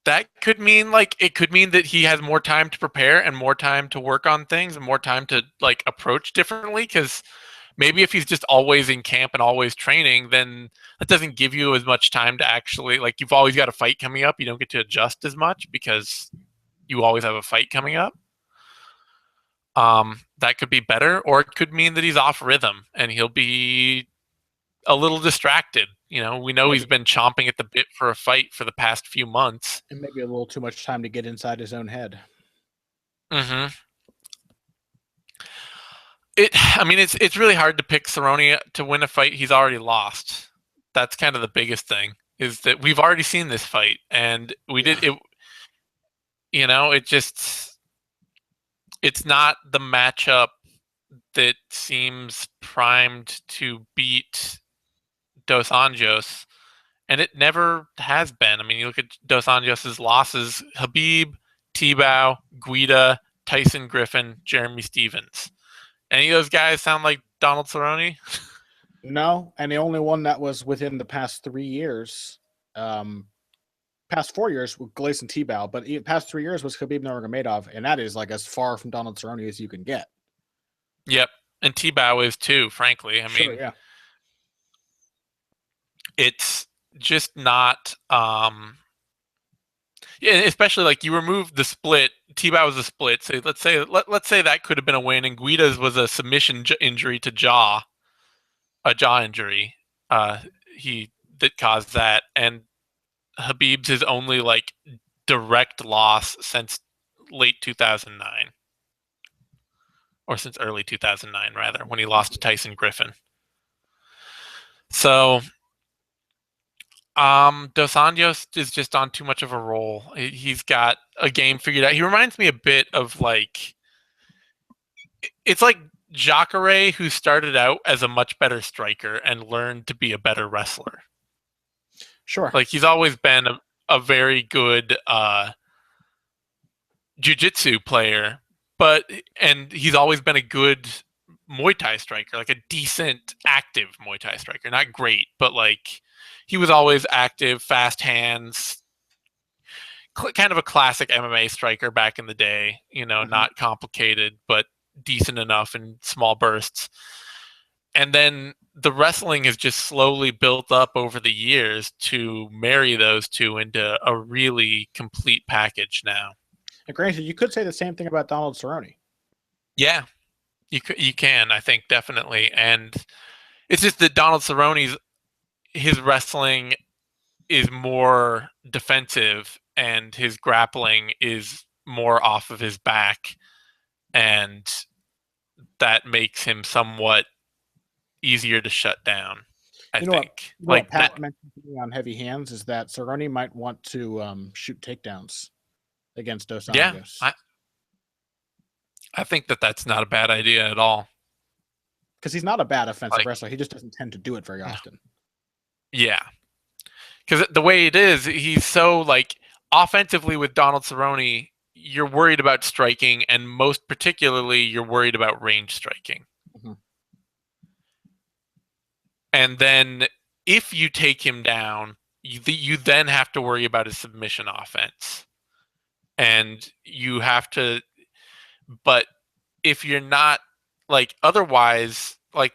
that could mean that he has more time to prepare and more time to work on things and more time to like approach differently, because maybe if he's just always in camp and always training, then that doesn't give you as much time to actually, like, you've always got a fight coming up, you don't get to adjust as much because you always have a fight coming up. That could be better, or it could mean that he's off rhythm and he'll be a little distracted. We know he's been chomping at the bit for a fight for the past few months. And maybe a little too much time to get inside his own head. Mm-hmm. It's really hard to pick Cerrone to win a fight he's already lost. That's kind of the biggest thing, is that we've already seen this fight, and did it. It's not the matchup that seems primed to beat Dos Anjos, and it never has been. I mean, you look at Dos Anjos' losses: Khabib, Tebow, Guida, Tyson Griffin, Jeremy Stevens. Any of those guys sound like Donald Cerrone? No, and the only one that was within the past 3 years, past 4 years with Gleison Tebow, but the past 3 years was Khabib Nurmagomedov, and that is like as far from Donald Cerrone as you can get. Yep, and Tebow is too, frankly. I mean, yeah. It's just not. Yeah, especially like you remove the split. Tebow was a split. So let's say that could have been a win, and Guida's was a submission injury to a jaw injury. That caused that, and Habib's his only like direct loss since late 2009, or since early 2009 rather, when he lost to Tyson Griffin. So Dos Anjos is just on too much of a roll. He's got a game figured out. He reminds me a bit of it's like Jacare, who started out as a much better striker and learned to be a better wrestler. Sure. Like, he's always been a very good jiu-jitsu player, and he's always been a good Muay Thai striker, like a decent, active Muay Thai striker. Not great, but like, he was always active, fast hands, kind of a classic MMA striker back in the day. Not complicated, but decent enough in small bursts. And then the wrestling has just slowly built up over the years to marry those two into a really complete package now. And granted, you could say the same thing about Donald Cerrone. Yeah, you can, I think, definitely. And it's just that Donald Cerrone's, his wrestling is more defensive and his grappling is more off of his back, and that makes him somewhat easier to shut down. I You know what? think You know like what that. Pat mentioned to me on heavy hands is that Cerrone might want to shoot takedowns against Dos Yeah, Anjos I think that that's not a bad idea at all. because he's not a bad offensive Like, wrestler. He just doesn't tend to do it very often. yeah, because the way it is, he's so like offensively with Donald Cerrone, you're worried about striking, and most particularly, you're worried about range striking. Mhm. And then if you take him down, you then have to worry about his submission offense, and you have to. But if you're not like otherwise, like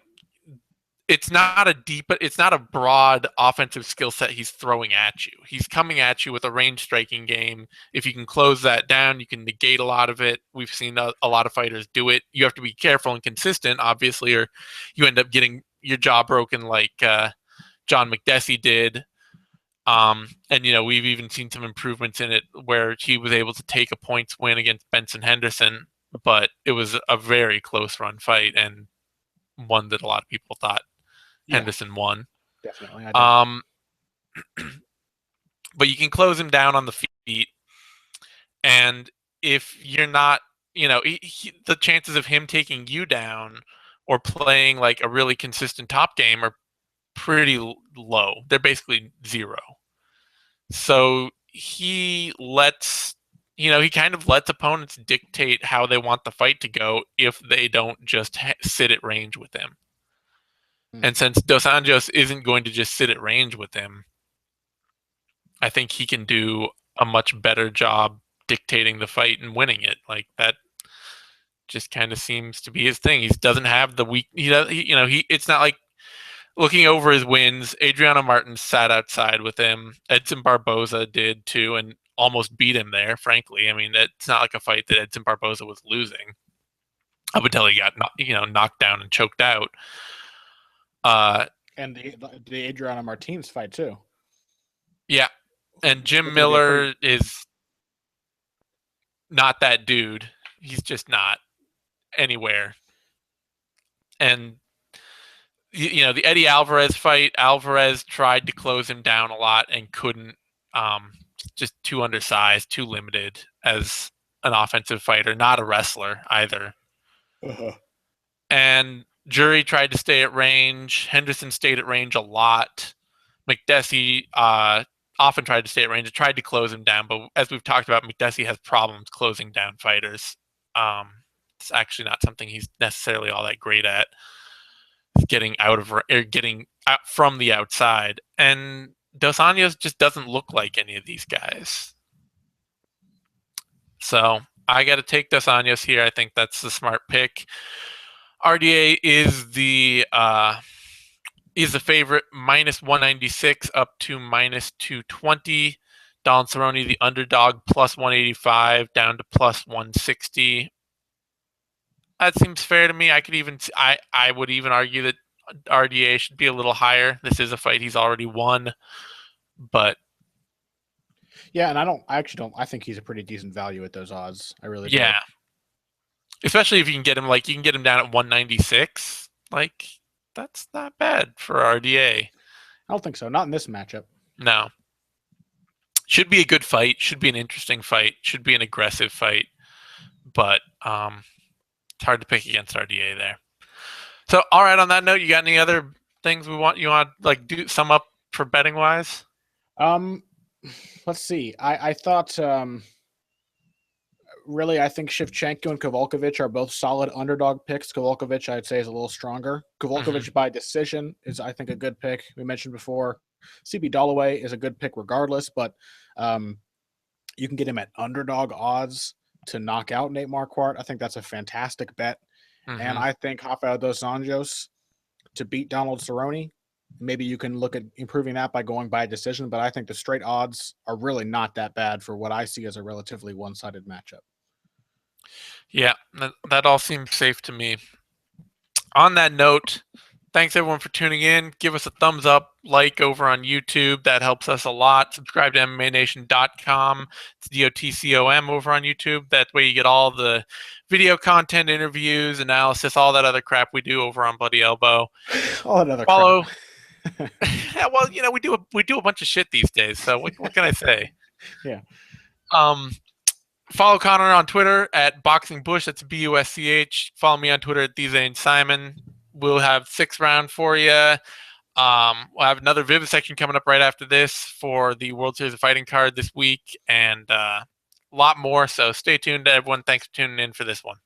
it's not a broad offensive skill set he's throwing at you. He's coming at you with a range striking game. If you can close that down, you can negate a lot of it. We've seen a lot of fighters do it. You have to be careful and consistent, obviously, or you end up getting your jaw broken like John McDessie did. And we've even seen some improvements in it where he was able to take a points win against Benson Henderson, but it was a very close run fight and one that a lot of people thought Yeah, Henderson won. definitely. I do. Um, but you can close him down on the feet, and if you're not, the chances of him taking you down or playing like a really consistent top game are pretty low. They're basically zero. So he kind of lets opponents dictate how they want the fight to go if they don't just sit at range with him. Mm. And since Dos Anjos isn't going to just sit at range with him, I think he can do a much better job dictating the fight and winning it. Like that just kind of seems to be his thing. He doesn't have the weak. He does. He. It's not like looking over his wins. Adriano Martin sat outside with him. Edson Barboza did too, and almost beat him there. Frankly, I mean, it's not like a fight that Edson Barboza was losing up until he got knocked down and choked out. And the Adriano Martinez fight too. Yeah, and Jim Looking to be a pretty. Miller is not that dude. He's just not anywhere. And the Eddie Alvarez fight, Alvarez tried to close him down a lot and couldn't. Just too undersized, too limited as an offensive fighter, not a wrestler either. Uh-huh. And Jury tried to stay at range. Henderson stayed at range a lot. McDessie often tried to stay at range. It tried to close him down, but as we've talked about, McDessie has problems closing down fighters. It's actually not something he's necessarily all that great at. Getting out from the outside, and Dos Anjos just doesn't look like any of these guys. So I got to take Dos Anjos here. I think that's the smart pick. RDA is the favorite, minus 196 up to minus 220. Don Cerrone, the underdog, plus 185 down to plus 160. That seems fair to me. I would even argue that RDA should be a little higher. This is a fight he's already won, but Yeah, and I actually don't. I think he's a pretty decent value at those odds. I really do. yeah, especially if you can get him down at 196. Like that's not bad for RDA. I don't think so. Not in this matchup. No, should be a good fight. Should be an interesting fight. Should be an aggressive fight, but it's hard to pick against RDA there. So, all right. On that note, you got any other things you want like do sum up for betting wise? Let's see. I thought really I think Shevchenko and Kovalkovich are both solid underdog picks. Kovalkovich I'd say is a little stronger. Kovalkovich by decision is I think a good pick. We mentioned before. CB Dollaway is a good pick regardless, but you can get him at underdog odds to knock out Nate Marquardt. I think that's a fantastic bet. And I think Rafael dos Anjos to beat Donald Cerrone. Maybe you can look at improving that by going by decision, but I think the straight odds are really not that bad for what I see as a relatively one-sided matchup. Yeah, that all seems safe to me. On that note, Thanks everyone for tuning in. Give us a thumbs up, like over on YouTube. That helps us a lot. Subscribe to MMANation.com. It's DOTCOM over on YouTube. That way you get all the video content, interviews, analysis, all that other crap we do over on Bloody Elbow. All that other Follow. crap. Yeah, well, we do a bunch of shit these days. So what can I say? Yeah. Follow Connor on Twitter at Boxing Bush. That's BUSCH. Follow me on Twitter at Zane Simon. We'll have 6th round for you. We'll have another Vivisection coming up right after this for the World Series of Fighting card this week, and a lot more. So stay tuned, everyone. Thanks for tuning in for this one.